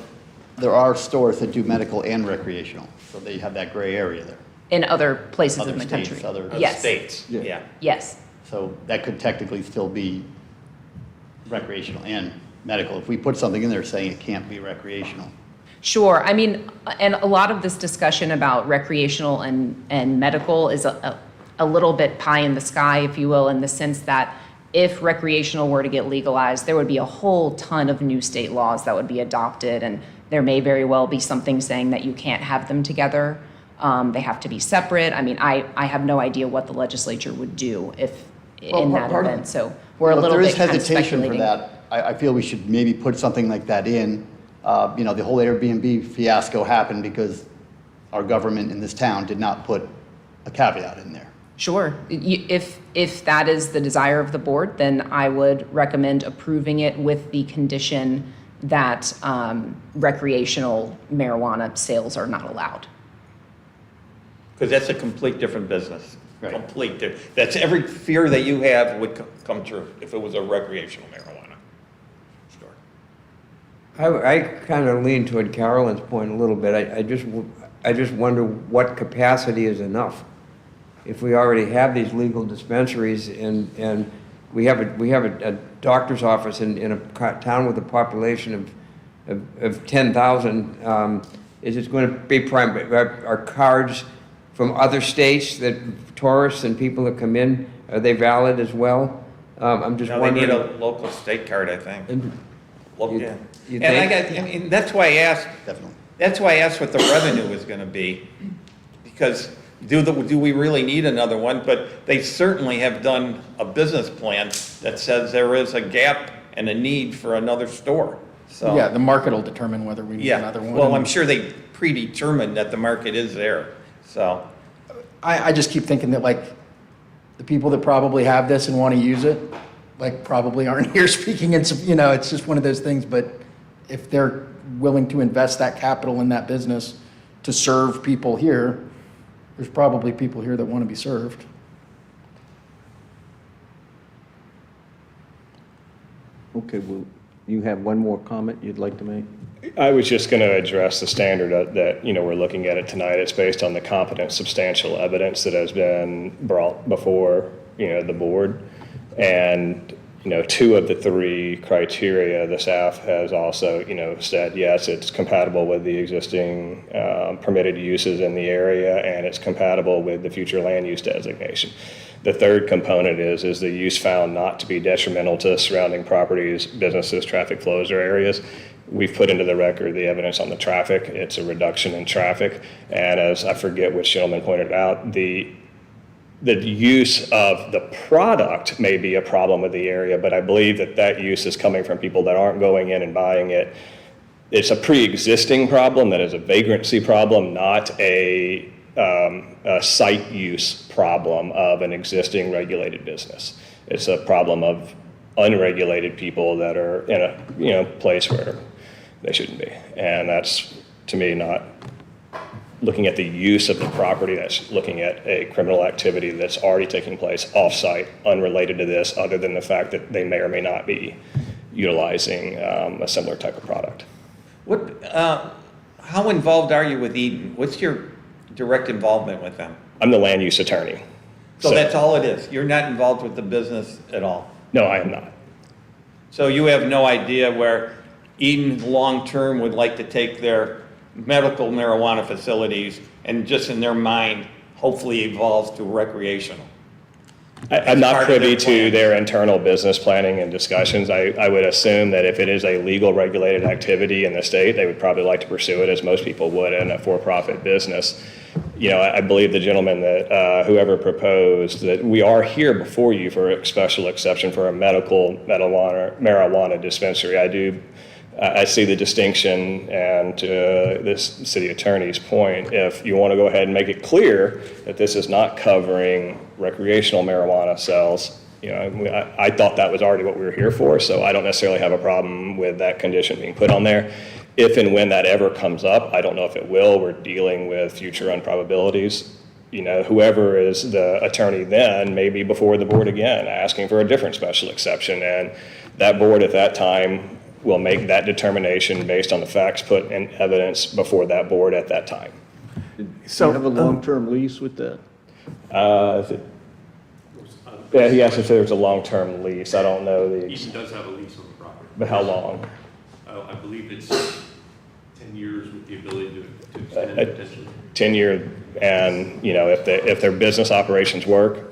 there are stores that do medical and recreational, so they have that gray area there. In other places Other in the states, country. other- Yes. States, Yeah. yeah. Yes. So that could technically still be recreational and medical, if we put something in there saying it can't be recreational. Sure. I mean, and a lot of this discussion about recreational and medical is a little bit pie in the sky, if you will, in the sense that if recreational were to get legalized, there would be a whole ton of new state laws that would be adopted, and there may very well be something saying that you can't have them together. They have to be separate. I mean, I have no idea what the legislature would do if in that part of- event. So we're a little If bit there kind is of hesitation for speculating. that, I feel we should maybe put something like that in. You know, the whole Airbnb fiasco happened because our government in this town did not put a caveat in there. Sure. If that is the desire of the board, then I would recommend approving it with the condition that recreational marijuana sales are not allowed. Because that's a complete different business. Right. Complete different. That's every fear that you have would come true if it was a recreational marijuana store. I kind of lean toward Carolyn's point a little bit. I just wonder what capacity is enough. If we already have these legal dispensaries and we have a doctor's office in a town with a population of 10,000, is it going to be are cards from other states that tourists and people that come in, are they valid as well? I'm just No, they wondering. need a local state card, I think. You- Yeah. you And think? I mean, that's why I asked, Definitely. that's why I asked what the revenue was gonna be. Because do we really need another one? But they certainly have done a business plan that says there is a gap and a need for another store, so. Yeah, the market will determine whether we need Yeah, another one. well, I'm sure they predetermined that the market is there, so. I just keep thinking that like the people that probably have this and want to use it, like probably aren't here speaking in some, it's just one of those things. But if they're willing to invest that capital in that business to serve people here, there's probably people here that want to be served. Okay, well, you have one more comment you'd like to make? I was just going to address the standard that, we're looking at it tonight. It's based on the competent, substantial evidence that has been brought before, the board. And, 2 of the 3 criteria, the staff has also, said, yes, it's compatible with the existing permitted uses in the area, and it's compatible with the future land use designation. The third component is the use found not to be detrimental to surrounding properties, businesses, traffic flows, or areas. We've put into the record the evidence on the traffic. It's a reduction in traffic. And as I forget which gentleman pointed out, the use of the product may be a problem with the area, but I believe that use is coming from people that aren't going in and buying it. It's a pre-existing problem that is a vagrancy problem, not a site use problem of an existing regulated business. It's a problem of unregulated people that are in a place where they shouldn't be. And that's, to me, not looking at the use of the property, that's looking at a criminal activity that's already taking place off-site, unrelated to this, other than the fact that they may or may not be utilizing a similar type of product. How involved are you with Eden? What's your direct involvement with them? I'm the land use attorney. So that's all it is? You're not involved with the business at all? No, I am not. So you have no idea where Eden long-term would like to take their medical marijuana facilities and just in their mind, hopefully evolves to recreational? I'm not part of privy their to plan. their internal business planning and discussions. I would assume that if it is a legal regulated activity in the state, they would probably like to pursue it as most people would in a for-profit business. I believe the gentleman that, whoever proposed that we are here before you for a special exception for a medical marijuana dispensary. I see the distinction, and to this city attorney's point, if you want to go ahead and make it clear that this is not covering recreational marijuana sales, I thought that was already what we were here for, so I don't necessarily have a problem with that condition being put on there. If and when that ever comes up, I don't know if it will, we're dealing with future unprobabilities. Whoever is the attorney then may be before the board again, asking for a different special exception, and that board at that time will make that determination based on the facts put in evidence before that board at that time. So you have a long-term lease with that? Yeah, he asked if there was a long-term lease. I don't know Eden does have a lease on the property. but how long? I believe it's 10 years with the ability to extend it potentially. 10-year, and, if their business operations work,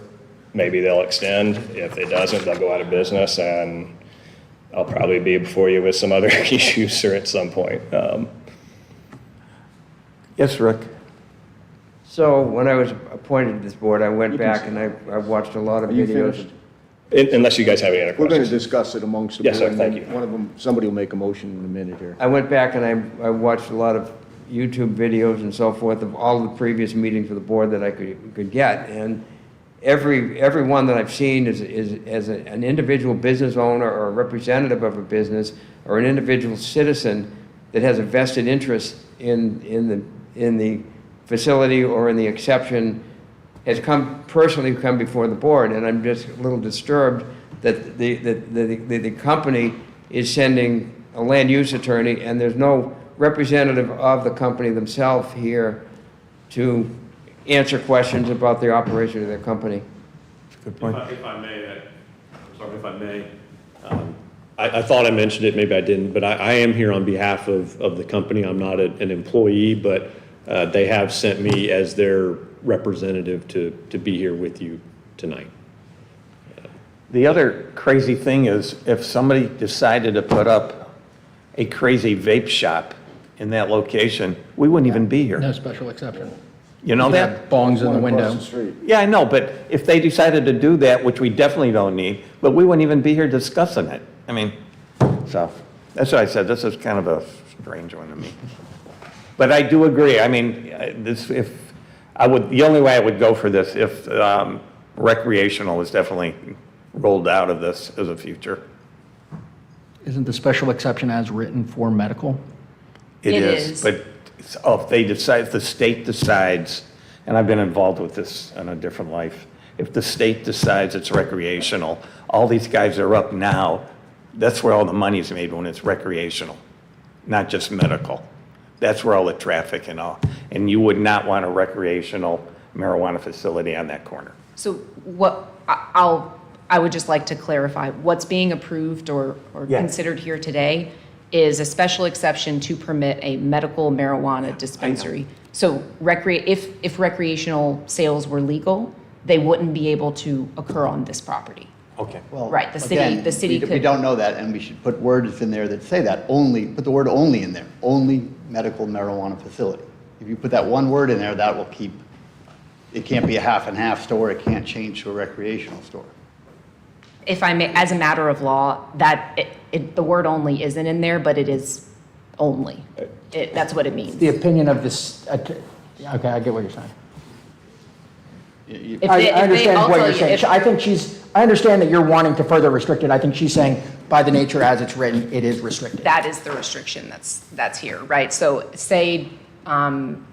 maybe they'll extend. If it doesn't, they'll go out of business, and I'll probably be before you with some other issues or at some point. Yes, Rick? So when I was appointed to this board, I went back and I watched a lot of Are you videos. finished? Unless you guys have any other We're going to questions. discuss it amongst the board. Yes, sir, thank you. One of them, somebody will make a motion in a minute here. I went back and I watched a lot of YouTube videos and so forth of all the previous meetings of the board that I could get. And everyone that I've seen is as an individual business owner or a representative of a business or an individual citizen that has a vested interest in the facility or in the exception has personally come before the board, and I'm just a little disturbed that the company is sending a land use attorney, and there's no representative of the company themselves here to answer questions about the operation of their company. Good point. If I may, I'm sorry if I may. I thought I mentioned it, maybe I didn't, but I am here on behalf of the company. I'm not an employee, but they have sent me as their representative to be here with you tonight. The other crazy thing is if somebody decided to put up a crazy vape shop in that location, we wouldn't even be here. No special exception. You know that? Bongs in the window. Yeah, I know, but if they decided to do that, which we definitely don't need, but we wouldn't even be here discussing it. I mean, so, that's what I said, this is kind of a strange one to me. But I do agree, I mean, the only way I would go for this, if recreational is definitely rolled out of this as a future. Isn't the special exception as written for medical? It is, but if the state decides, and I've been involved with this in a different life, if the state decides it's recreational, all these guys are up now, that's where all the money's made when it's recreational, not just medical. That's where all the traffic and all, and you would not want a recreational marijuana facility on that corner. So what, I would just like to clarify, what's being approved or Yeah. considered here today is a special exception to permit a medical marijuana dispensary. So if recreational sales were legal, they wouldn't be able to occur on this property. Okay. Well, Right, the city again, we could. don't know that, and we should put words in there that say that, only, put the word only in there, only medical marijuana facility. If you put that one word in there, that will keep, it can't be a half and half store, it can't change to a recreational store. If I may, as a matter of law, the word only isn't in there, but it is only. That's what it means. The opinion of this, okay, I get what you're saying. If I they- if they understand what also- you're saying. if- I understand that you're wanting to further restrict it. I think she's saying, by the nature as it's written, it is restricted. That is the restriction that's here, right? So say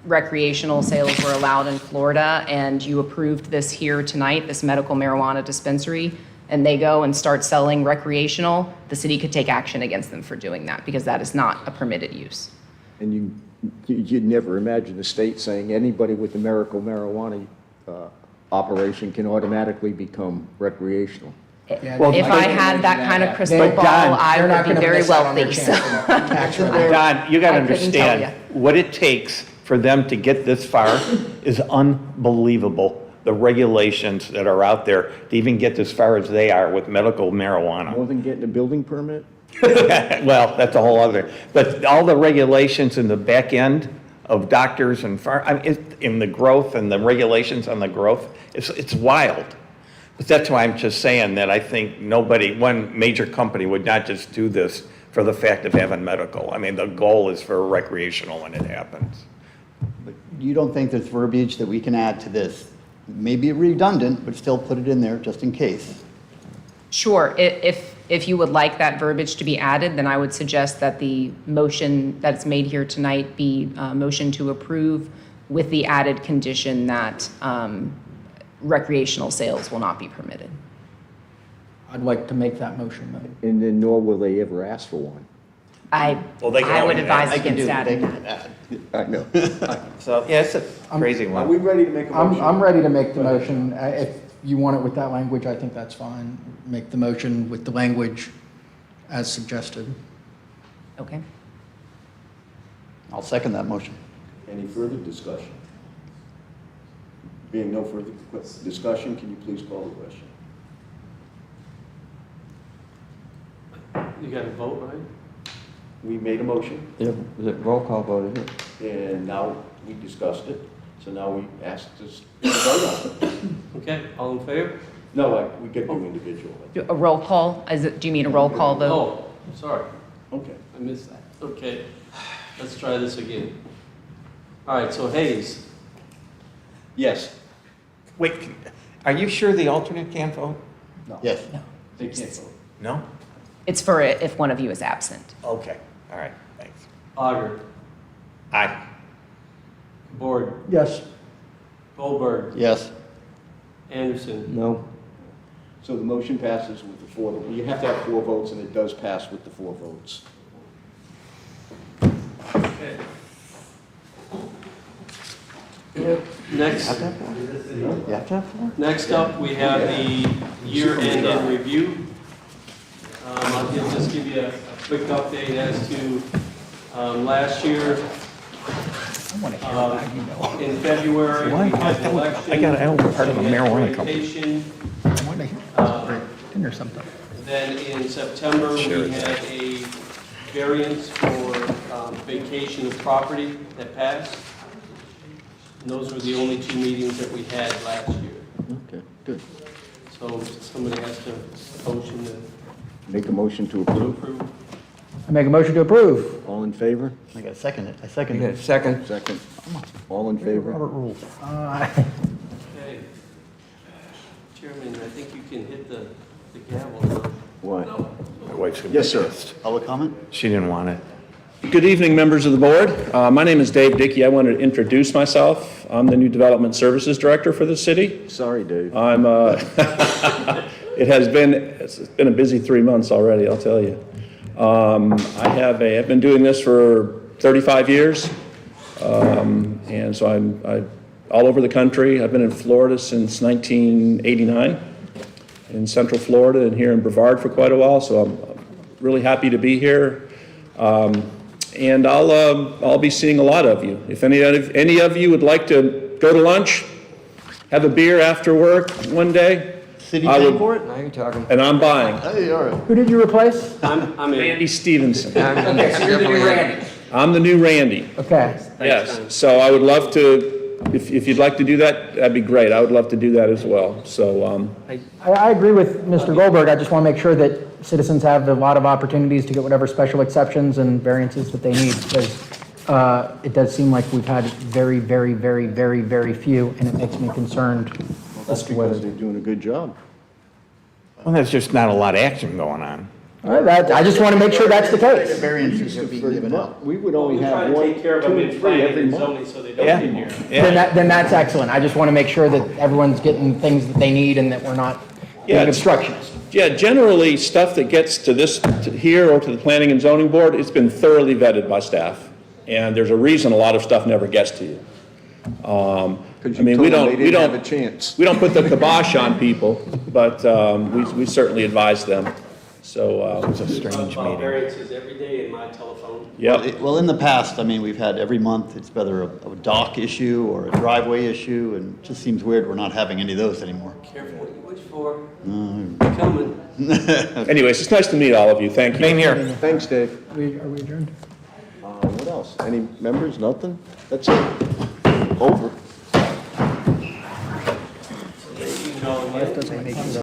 recreational sales were allowed in Florida and you approved this here tonight, this medical marijuana dispensary, and they go and start selling recreational, the city could take action against them for doing that because that is not a permitted use. And you'd never imagine the state saying anybody with a medical marijuana operation can automatically become recreational. Well, If I had that kind of crystal But ball, Don, I they're not would be gonna very miss out on their wealthy, chance so. for tax relief. Don, you got to I couldn't tell understand, what it takes for them to get this far is unbelievable. The regulations that are out there to even get as far as they are with medical marijuana. More than getting a building permit? Well, that's a whole other, but all the regulations in the back end of doctors and in the growth and the regulations on the growth, it's wild. But that's why I'm just saying that I think one major company would not just do this for the fact of having medical. I mean, the goal is for recreational when it happens. But you don't think there's verbiage that we can add to this? Maybe redundant, but still put it in there just in case. Sure, if you would like that verbiage to be added, then I would suggest that the motion that's made here tonight be a motion to approve with the added condition that recreational sales will not be permitted. I'd like to make that motion, though. And then nor will they ever ask for one. I would advise They can against do, they adding can that. add. I know. So, yeah, it's a crazy Are we one. ready to make a motion? I'm ready to make the motion. If you want it with that language, I think that's fine. Make the motion with the language as suggested. Okay. I'll second that motion. Any further discussion? Being no further discussion, can you please call the question? You got to vote, right? We made a motion, Is it roll call vote, is it? and now we discussed it, so now we asked to vote on it. Okay, all in favor? No, we could do individual. A roll call, do you mean a roll call vote? Oh, sorry, Okay. I missed that. Okay, let's try this again. All right, so Hayes, Yes. Wait, Are you sure the alternate can't vote? Yes. They can't vote. No? It's for if one of you is absent. Okay, all right, thanks. Augur, Aye. Board, Yes. Goldberg, Yes. Anderson. No. So the motion passes with the 4, you have to have 4 votes, and it does pass with the 4 votes. Okay. Next, You have to have 4? next up, we have the year-end in review. Just give you a quick update as to last year. In February, we had the election. I own part of a marijuana company. vacation. I want to hear it or something. Then in September, we had a variance for vacation of property that passed. And those were the only 2 meetings that we had last year. Okay, good. So somebody has to motion to Make a motion to approve. approve. I make a motion to approve. All in favor? I gotta second it. I second Okay, it. second. Second. All in favor? Robert rules. Okay. Chairman, I think you can hit the gavel. What? My wife's gonna Yes, be sir. pissed. Public comment? She didn't want it. Good evening, members of the board. My name is Dave Dickey. I want to introduce myself. I'm the new Development Services Director for the city. Sorry, Dave. I'm, it's been a busy 3 months already, I'll tell you. I've been doing this for 35 years. And so I'm all over the country. I've been in Florida since 1989, in Central Florida and here in Brevard for quite a while. So I'm really happy to be here. And I'll be seeing a lot of you. If any of you would like to go to lunch, have a beer after work one day, City I paying would- for it? Now you're talking. and I'm buying. Hey, all right. Who did you replace? I'm in. Randy Stevenson. Okay, so you're the new Randy. I'm the new Randy. Okay. Yes. So I would love to, if you'd like to do that, that'd be great. I would love to do that as well. So, I agree with Mr. Goldberg. I just want to make sure that citizens have a lot of opportunities to get whatever special exceptions and variances that they need, because it does seem like we've had very, very, very, very, very few, and it makes me concerned That's as to whether. because they're doing a good job. Well, there's just not a lot of action going on. I just want to make sure that's the case. Variances are being given out. We would only We try have to 1, take care of 2, them in and 3 planning every and month. zoning so they don't Yeah. get here. Then that's excellent. I just want to make sure that everyone's getting things that they need and that we're not Yeah, being it's- obstructionist. yeah, generally, stuff that gets to here or to the Planning and Zoning Board, it's been thoroughly vetted by staff. And there's a reason a lot of stuff never gets to you. Because I mean, we don't, they we didn't have don't, a chance. we don't put the kibosh on people, but we certainly advise them. So, It was a We talk strange about meeting. variances every day in my telephone. yep. Well, in the past, I mean, we've had every month, it's whether a dock issue or a driveway issue, and it just seems weird we're not having any of those anymore. Careful what you wish for. Coming. Anyways, it's nice to meet all of you. Thank you. Same here. Thanks, Dave. Are we adjourned? What else? Any members? Nothing? That's it. Over. You know,